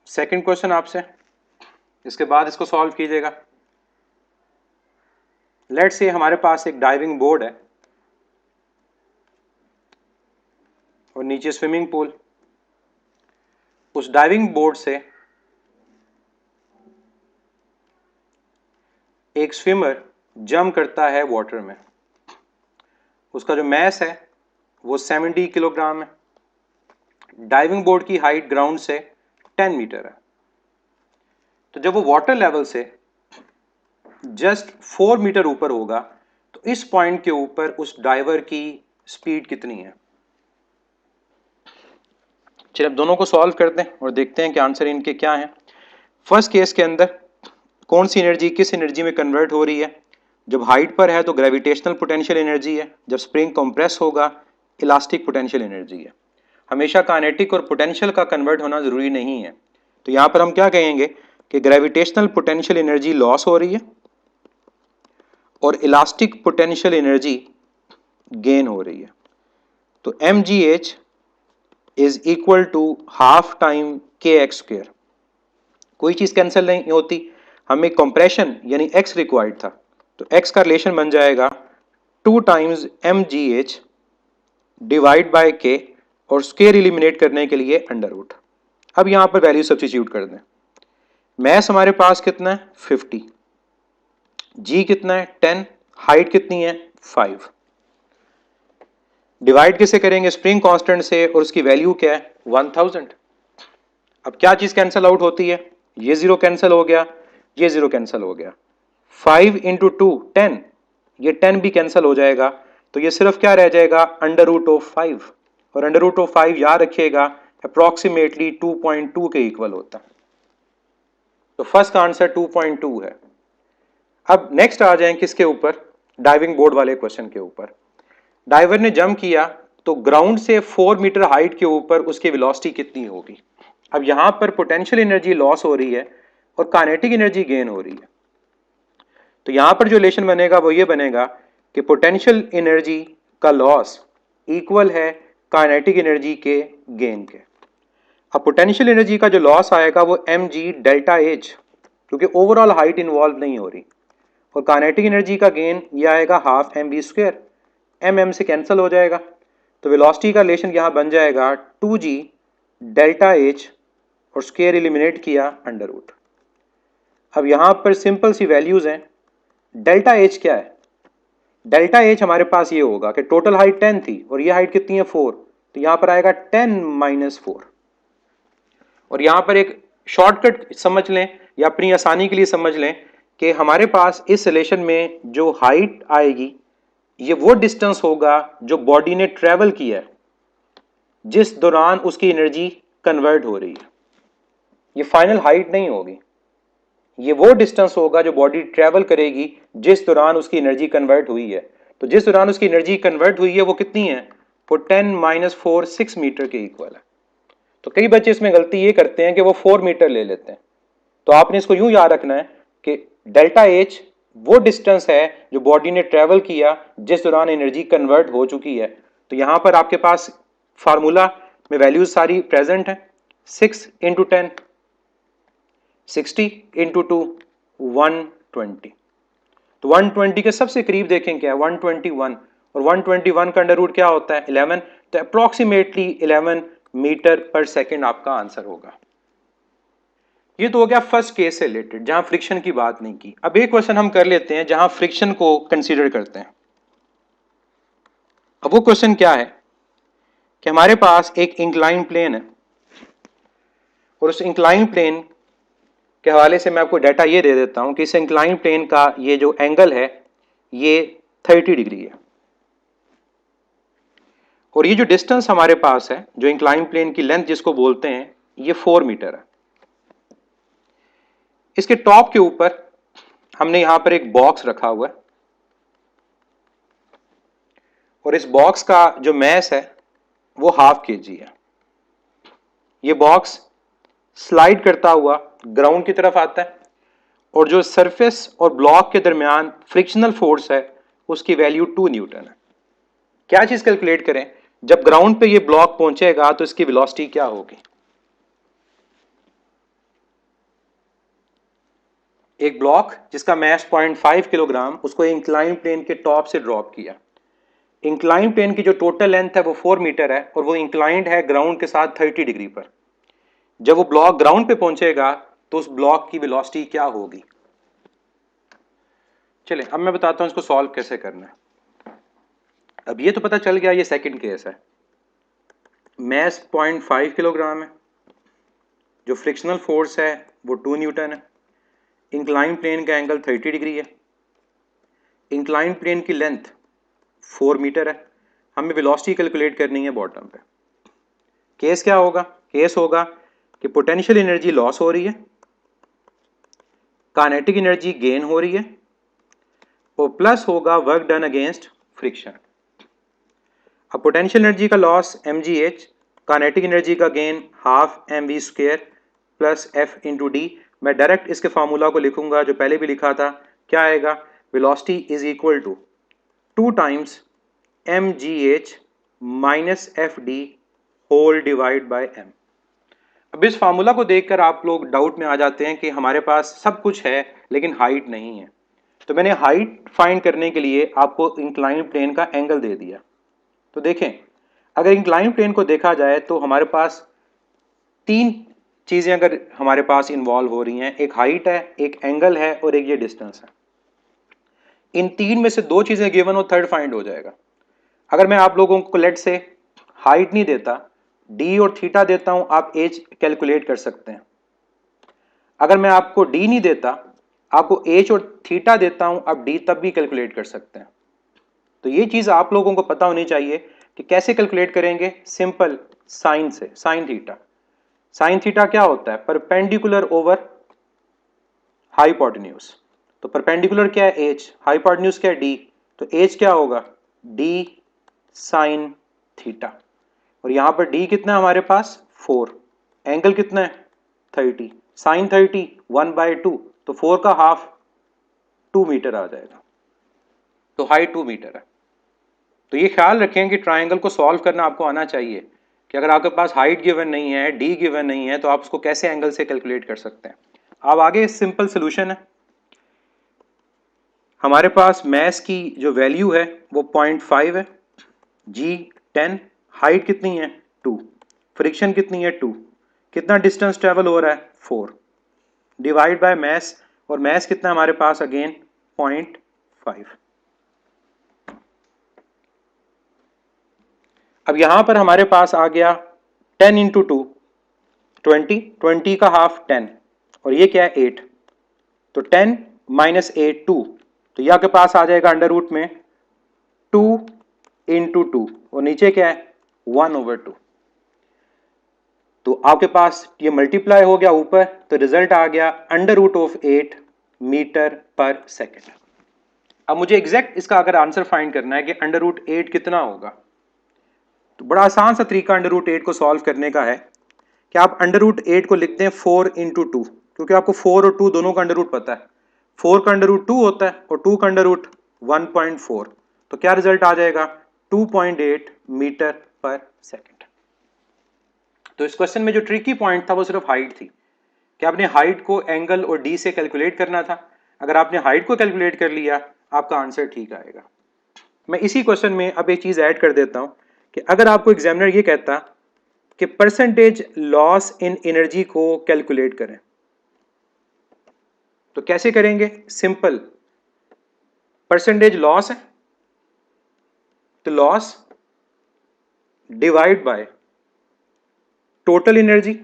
Second question आपसे, इसके बाद इसको solve कीजिएगा। Let's say हमारे पास एक diving board है और नीचे स्विमिंग पूल। उस डाइविंग बोर्ड से एक स्विमर जंप करता है वाटर में। उसका जो मैस है वो 70 किलोग्राम है। डाइविंग बोर्ड की हाइट ग्राउंड से 10 मीटर है। तो जब वो वाटर लेवल से जस्ट 4 मीटर ऊपर होगा तो इस पॉइंट के ऊपर उस डाइवर की स्पीड कितनी है। चलिए अब दोनों को सॉल्व करते हैं और देखते हैं कि आंसर इनके क्या हैं। फर्स्ट केस के अंदर कौन सी एनर्जी किस एनर्जी में कन्वर्ट हो रही है? जब हाइट पर है तो ग्रेविटेशनल पोटेंशियल एनर्जी है, जब स्प्रिंग कंप्रेस होगा इलास्टिक पोटेंशियल एनर्जी है। हमेशा काइनेटिक और पोटेंशियल का कन्वर्ट होना जरूरी नहीं है। तो यहां पर हम क्या कहेंगे कि ग्रेविटेशनल पोटेंशियल एनर्जी लॉस हो रही है और इलास्टिक पोटेंशियल एनर्जी गेन हो रही है। तो mgh is equal to half time kx²। कोई चीज कैंसिल नहीं होती, हमें कंप्रेशन यानी x रिक्वायर्ड था, तो x का रिलेशन बन जाएगा 2 times mgh divide by k और स्क्वायर एलिमिनेट करने के लिए अंडर रूट। अब यहां पर वैल्यू सब्स्टिट्यूट कर दें। मैस हमारे पास कितना है 50, g कितना है 10, हाइट कितनी है 5। डिवाइड किसे करेंगे स्प्रिंग कांस्टेंट से और उसकी वैल्यू क्या है 1000। अब क्या चीज कैंसिल आउट होती है, ये जीरो कैंसिल हो गया, ये जीरो कैंसिल हो गया, 5 इंटू 2 10, ये 10 भी कैंसिल हो जाएगा, तो ये सिर्फ क्या रह जाएगा अंडर रूट ऑफ 5, और अंडर रूट ऑफ 5 याद रखिएगा अप्रोक्सीमेटली 2.2 के इक्वल होता है। तो फर्स्ट का आंसर 2.2 है। अब नेक्स्ट आ जाएं किसके ऊपर, डाइविंग बोर्ड वाले क्वेश्चन के ऊपर। डाइवर ने जंप किया तो ग्राउंड से 4 मीटर हाइट के ऊपर उसकी वेलोसिटी कितनी होगी। अब यहां पर पोटेंशियल एनर्जी लॉस हो रही है और काइनेटिक एनर्जी गेन हो रही है, तो यहां पर जो रिलेशन बनेगा वो ये बनेगा कि पोटेंशियल एनर्जी का लॉस इक्वल है काइनेटिक एनर्जी के गेन के। अब पोटेंशियल एनर्जी का जो लॉस आएगा वो mg डेल्टा एच, क्योंकि ओवरऑल हाइट इन्वॉल्व नहीं हो रही, और काइनेटिक एनर्जी का गेन ये आएगा हाफ mv², mm से कैंसिल हो जाएगा, तो वेलोसिटी का रिलेशन यहां बन जाएगा 2g डेल्टा एच और स्क्वायर एलिमिनेट किया अंडर रूट। अब यहां पर सिंपल सी वैल्यूज हैं। डेल्टा एच क्या है, डेल्टा एच हमारे पास ये होगा कि टोटल हाइट 10 थी और ये हाइट कितनी है 4, तो यहां पर आएगा 10 माइनस 4। और यहां पर एक शॉर्टकट समझ लें या अपनी आसानी के लिए समझ लें कि हमारे पास इस रिलेशन में जो हाइट आएगी ये वो डिस्टेंस होगा जो बॉडी ने ट्रेवल किया है जिस दौरान उसकी एनर्जी कन्वर्ट हो रही है। ये फाइनल हाइट नहीं होगी, ये वो डिस्टेंस होगा जो बॉडी ट्रेवल करेगी जिस दौरान उसकी एनर्जी कन्वर्ट हुई है। तो जिस दौरान उसकी एनर्जी कन्वर्ट हुई है वो कितनी है, वो 10 माइनस 4 6 मीटर के इक्वल है। तो कई बच्चे इसमें गलती ये करते हैं कि वो 4 मीटर ले लेते हैं, तो आपने इसको यूं याद रखना है कि डेल्टा एच वो डिस्टेंस है जो बॉडी ने ट्रेवल किया जिस दौरान एनर्जी कन्वर्ट हो चुकी है। तो यहां पर आपके पास फार्मूला में वैल्यूज सारी प्रेजेंट है। 6 इंटू 10 60 इंटू 2 120, तो 120 के सबसे करीब देखें क्या है 121, और 121 का अंडर रूट क्या होता है 11, तो अप्रोक्सीमेटली 11 मीटर पर सेकेंड आपका आंसर होगा। ये तो हो गया फर्स्ट केस से रिलेटेड जहां फ्रिक्शन की बात नहीं की। अब एक क्वेश्चन हम कर लेते हैं जहां फ्रिक्शन को कंसीडर करते हैं। अब वो क्वेश्चन क्या है कि हमारे पास एक इंक्लाइन प्लेन है और उस इंक्लाइन प्लेन के हवाले से मैं आपको डाटा ये दे देता हूं कि इस इंक्लाइन प्लेन का ये जो एंगल है ये 30 डिग्री है, और ये जो डिस्टेंस हमारे पास है जो इंक्लाइन प्लेन की लेंथ जिसको बोलते हैं ये 4 मीटर है। इसके टॉप के ऊपर हमने यहां पर एक बॉक्स रखा हुआ है और इस बॉक्स का जो मैस है वो ½ kg है। ये बॉक्स स्लाइड करता हुआ ग्राउंड की तरफ आता है और जो सरफेस और ब्लॉक के दरमियान फ्रिक्शनल फोर्स है उसकी वैल्यू 2 न्यूटन है। क्या चीज कैलकुलेट करें, जब ग्राउंड पे ये ब्लॉक पहुंचेगा तो इसकी वेलोसिटी क्या होगी। एक ब्लॉक जिसका मैस 0.5 किलोग्राम उसको इंक्लाइन प्लेन के टॉप से ड्रॉप किया। इंक्लाइन प्लेन की जो टोटल लेंथ है वो 4 मीटर है और वो इंक्लाइंड है ग्राउंड के साथ 30 डिग्री पर। जब वो ब्लॉक ग्राउंड पे पहुंचेगा तो उस ब्लॉक की वेलोसिटी क्या होगी। चलिए अब मैं बताता हूं इसको सॉल्व कैसे करना है। अब ये तो पता चल गया ये सेकंड केस है, मैस 0.5 किलोग्राम है, जो फ्रिक्शनल फोर्स है वो 2 न्यूटन है, इंक्लाइन प्लेन का एंगल 30 डिग्री है, इंक्लाइन प्लेन की लेंथ 4 मीटर है, हमें वेलोसिटी कैलकुलेट करनी है बॉटम पे। केस क्या होगा, केस होगा कि पोटेंशियल एनर्जी लॉस हो रही है, काइनेटिक एनर्जी गेन हो रही है और प्लस होगा वर्क डन अगेंस्ट फ्रिक्शन। अब पोटेंशियल एनर्जी का लॉस mgh, काइनेटिक एनर्जी का gain ½ mv² plus f into D, मैं डायरेक्ट इसके फार्मूला को लिखूंगा जो पहले भी लिखा था। क्या आएगा? Velocity is equal to 2 times mgh minus F D whole divide by m। अब इस फार्मूला को देखकर आप लोग डाउट में आ जाते हैं कि हमारे पास सब कुछ है लेकिन हाइट नहीं है। तो मैंने हाइट फाइंड करने के लिए आपको इंक्लाइन प्लेन का एंगल दे दिया। तो देखें, अगर इंक्लाइन प्लेन को देखा जाए तो हमारे पास तीन चीजें अगर हमारे पास इन्वॉल्व हो रही हैं, एक हाइट है, एक एंगल है और एक ये डिस्टेंस है। इन तीन में से दो चीजें गिवन हो, थर्ड फाइंड हो जाएगा। अगर मैं आप लोगों को लेट से हाइट नहीं देता, डी और थीटा देता हूं, आप एज कैलकुलेट कर सकते हैं। अगर मैं आपको डी नहीं देता, आपको एच और थीटा देता हूं, आप डी तब भी कैलकुलेट कर सकते हैं। तो ये चीज आप लोगों को पता होनी चाहिए कि कैसे कैलकुलेट करेंगे। सिंपल, साइन से, साइन थीटा। साइन थीटा क्या होता है? Perpendicular over hypotenuse. तो परपेंडिकुलर क्या है? एच, हाइपोटेन्यूज क्या है? डी। तो एच क्या होगा? D sine theta. और यहां पर डी कितना है हमारे पास? 4। एंगल कितना है? 30। साइन 30 1/2, तो 4 का हाफ 2 मीटर आ जाएगा। तो हाइट 2 मीटर है। तो ये ख्याल रखें कि ट्राइंगल को सॉल्व करना आपको आना चाहिए कि अगर आपके पास हाइट गिवन नहीं है, डी गिवन नहीं है, तो आप उसको कैसे एंगल से कैलकुलेट कर सकते हैं। अब आगे सिंपल सोल्यूशन है। हमारे पास मैस की जो वैल्यू है वो 0.5 है, जी 10, हाइट कितनी है? 2, फ्रिक्शन कितनी है? 2, कितना डिस्टेंस ट्रेवल हो रहा है? 4, डिवाइड बाय मैस, और मैस कितना हमारे पास? अगेन 0.5। अब यहां पर हमारे पास आ गया 10 इंटू 2 20, 20 का हाफ 10, और ये क्या है? 8। तो 10 माइनस 8 2, तो यह आपके पास आ जाएगा अंडर रूट में 2 इंटू 2, और नीचे क्या है? 1/2। तो आपके पास ये मल्टीप्लाई हो गया ऊपर, तो रिजल्ट आ गया अंडर रूट ऑफ 8 मीटर पर सेकेंड। अब मुझे एग्जैक्ट इसका अगर आंसर फाइंड करना है कि अंडर रूट 8 कितना होगा, तो बड़ा आसान सा तरीका अंडर रूट 8 को सॉल्व करने का है कि आप अंडर रूट 8 को लिखते हैं 4 इंटू 2, क्योंकि आपको 4 और 2 दोनों का अंडर रूट पता है। 4 का अंडर रूट 2 होता है और 2 का अंडर रूट 1.4, तो क्या रिजल्ट आ जाएगा? 2.8 मीटर पर सेकेंड। तो इस क्वेश्चन में जो ट्रिकी पॉइंट था वो सिर्फ हाइट थी कि आपने हाइट को एंगल और डी से कैलकुलेट करना था। अगर आपने हाइट को कैलकुलेट कर लिया, आपका आंसर ठीक आएगा। मैं इसी क्वेश्चन में अब एक चीज ऐड कर देता हूं कि अगर आपको एग्जामिनर ये कहता कि परसेंटेज लॉस इन एनर्जी को कैलकुलेट करें, तो कैसे करेंगे? सिंपल, परसेंटेज लॉस है तो loss divide by total energy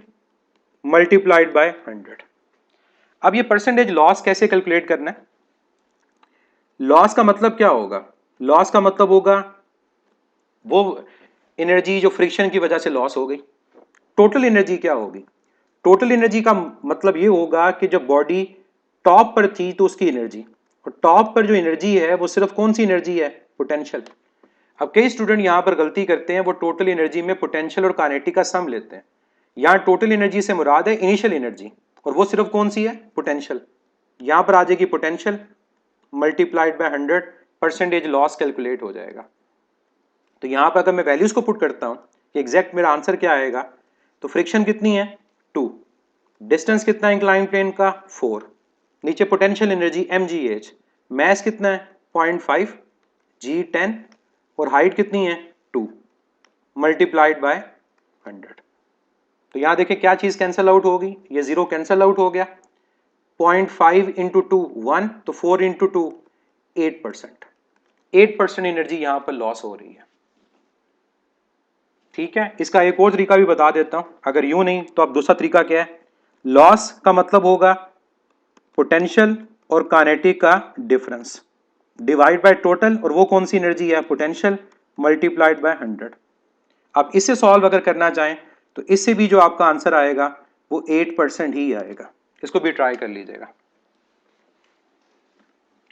multiplied by 100। अब ये परसेंटेज लॉस कैसे कैलकुलेट करना है? लॉस का मतलब क्या होगा? लॉस का मतलब होगा वो एनर्जी जो फ्रिक्शन की वजह से लॉस हो गई। टोटल एनर्जी क्या होगी? टोटल एनर्जी का मतलब ये होगा कि जब बॉडी टॉप पर थी तो उसकी एनर्जी, और टॉप पर जो एनर्जी है वो सिर्फ कौन सी एनर्जी है? पोटेंशियल। अब कई स्टूडेंट यहां पर गलती करते हैं, वो टोटल एनर्जी में पोटेंशियल और काइनेटिक का सम लेते हैं। यहां टोटल एनर्जी से मुराद है इनिशियल एनर्जी, और वो सिर्फ कौन सी है? पोटेंशियल। यहां पर आ जाएगी potential multiplied by 100, percentage loss calculate हो जाएगा। तो यहां पर अगर मैं वैल्यूज को पुट करता हूं कि एग्जैक्ट मेरा आंसर क्या आएगा, तो फ्रिक्शन कितनी है? 2, डिस्टेंस कितना है इंक्लाइन प्लेन का? 4, नीचे पोटेंशियल एनर्जी mgh, मैस कितना है? 0.5, g 10, और हाइट कितनी है? 2, मल्टीप्लाइड बाय 100। तो यहां देखें क्या चीज कैंसल आउट होगी? ये जीरो कैंसल आउट हो गया। 0.5 इंटू 2 1, तो 4 इंटू 2 8%। 8% एनर्जी यहां पर लॉस हो रही है। ठीक है, इसका एक और तरीका भी बता देता हूं, अगर यूं नहीं तो अब दूसरा तरीका क्या है? लॉस का मतलब होगा पोटेंशियल और काइनेटिक का डिफरेंस डिवाइड बाय टोटल, और वो कौन सी एनर्जी है? Potential, multiplied by 100। आप इससे सॉल्व अगर करना चाहें तो इससे भी जो आपका आंसर आएगा वो 8% ही आएगा। इसको भी ट्राई कर लीजिएगा,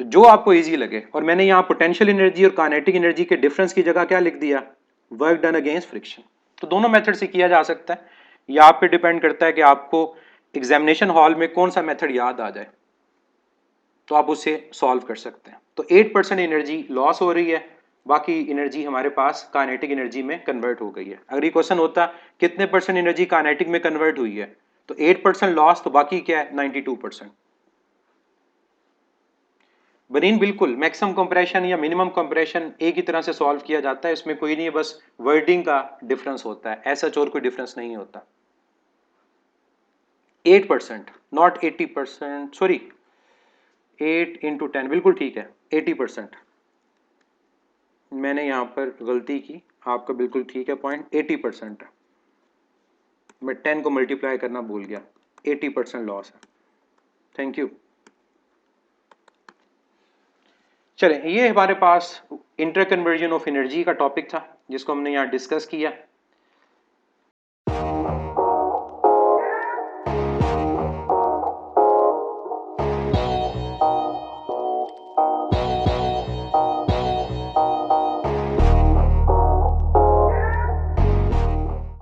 तो जो आपको इजी लगे। और मैंने यहाँ पोटेंशियल एनर्जी और काइनेटिक एनर्जी के डिफरेंस की जगह क्या लिख दिया? Work done against friction. तो दोनों मेथड से किया जा सकता है, या आप पे डिपेंड करता है कि आपको एग्जामिनेशन हॉल में कौन सा मेथड याद आ जाए तो आप उसे सॉल्व कर सकते हैं। तो 8% एनर्जी लॉस हो रही है, बाकी एनर्जी हमारे पास काइनेटिक एनर्जी में कन्वर्ट हो गई है। अगर ये क्वेश्चन होता कितने परसेंट एनर्जी काइनेटिक में कन्वर्ट हुई है, तो 8% लॉस, तो बाकी क्या है 92%। बनीन बिल्कुल मैक्सिमम कंप्रेशन या मिनिमम कंप्रेशन एक ही तरह से सॉल्व किया जाता है, इसमें कोई नहीं है, बस वर्डिंग का डिफरेंस होता है, ऐसा और कोई डिफरेंस नहीं होता। 8% नॉट 80%, सॉरी 8 × 10 बिल्कुल ठीक है 80%। मैंने यहाँ पर गलती की, आपका बिल्कुल ठीक है पॉइंट 80% है, मैं 10 को मल्टीप्लाई करना भूल गया। 80% लॉस है। Thank you. चलें, ये हमारे पास इंटर कन्वर्जन ऑफ एनर्जी का टॉपिक था जिसको हमने यहाँ डिस्कस किया।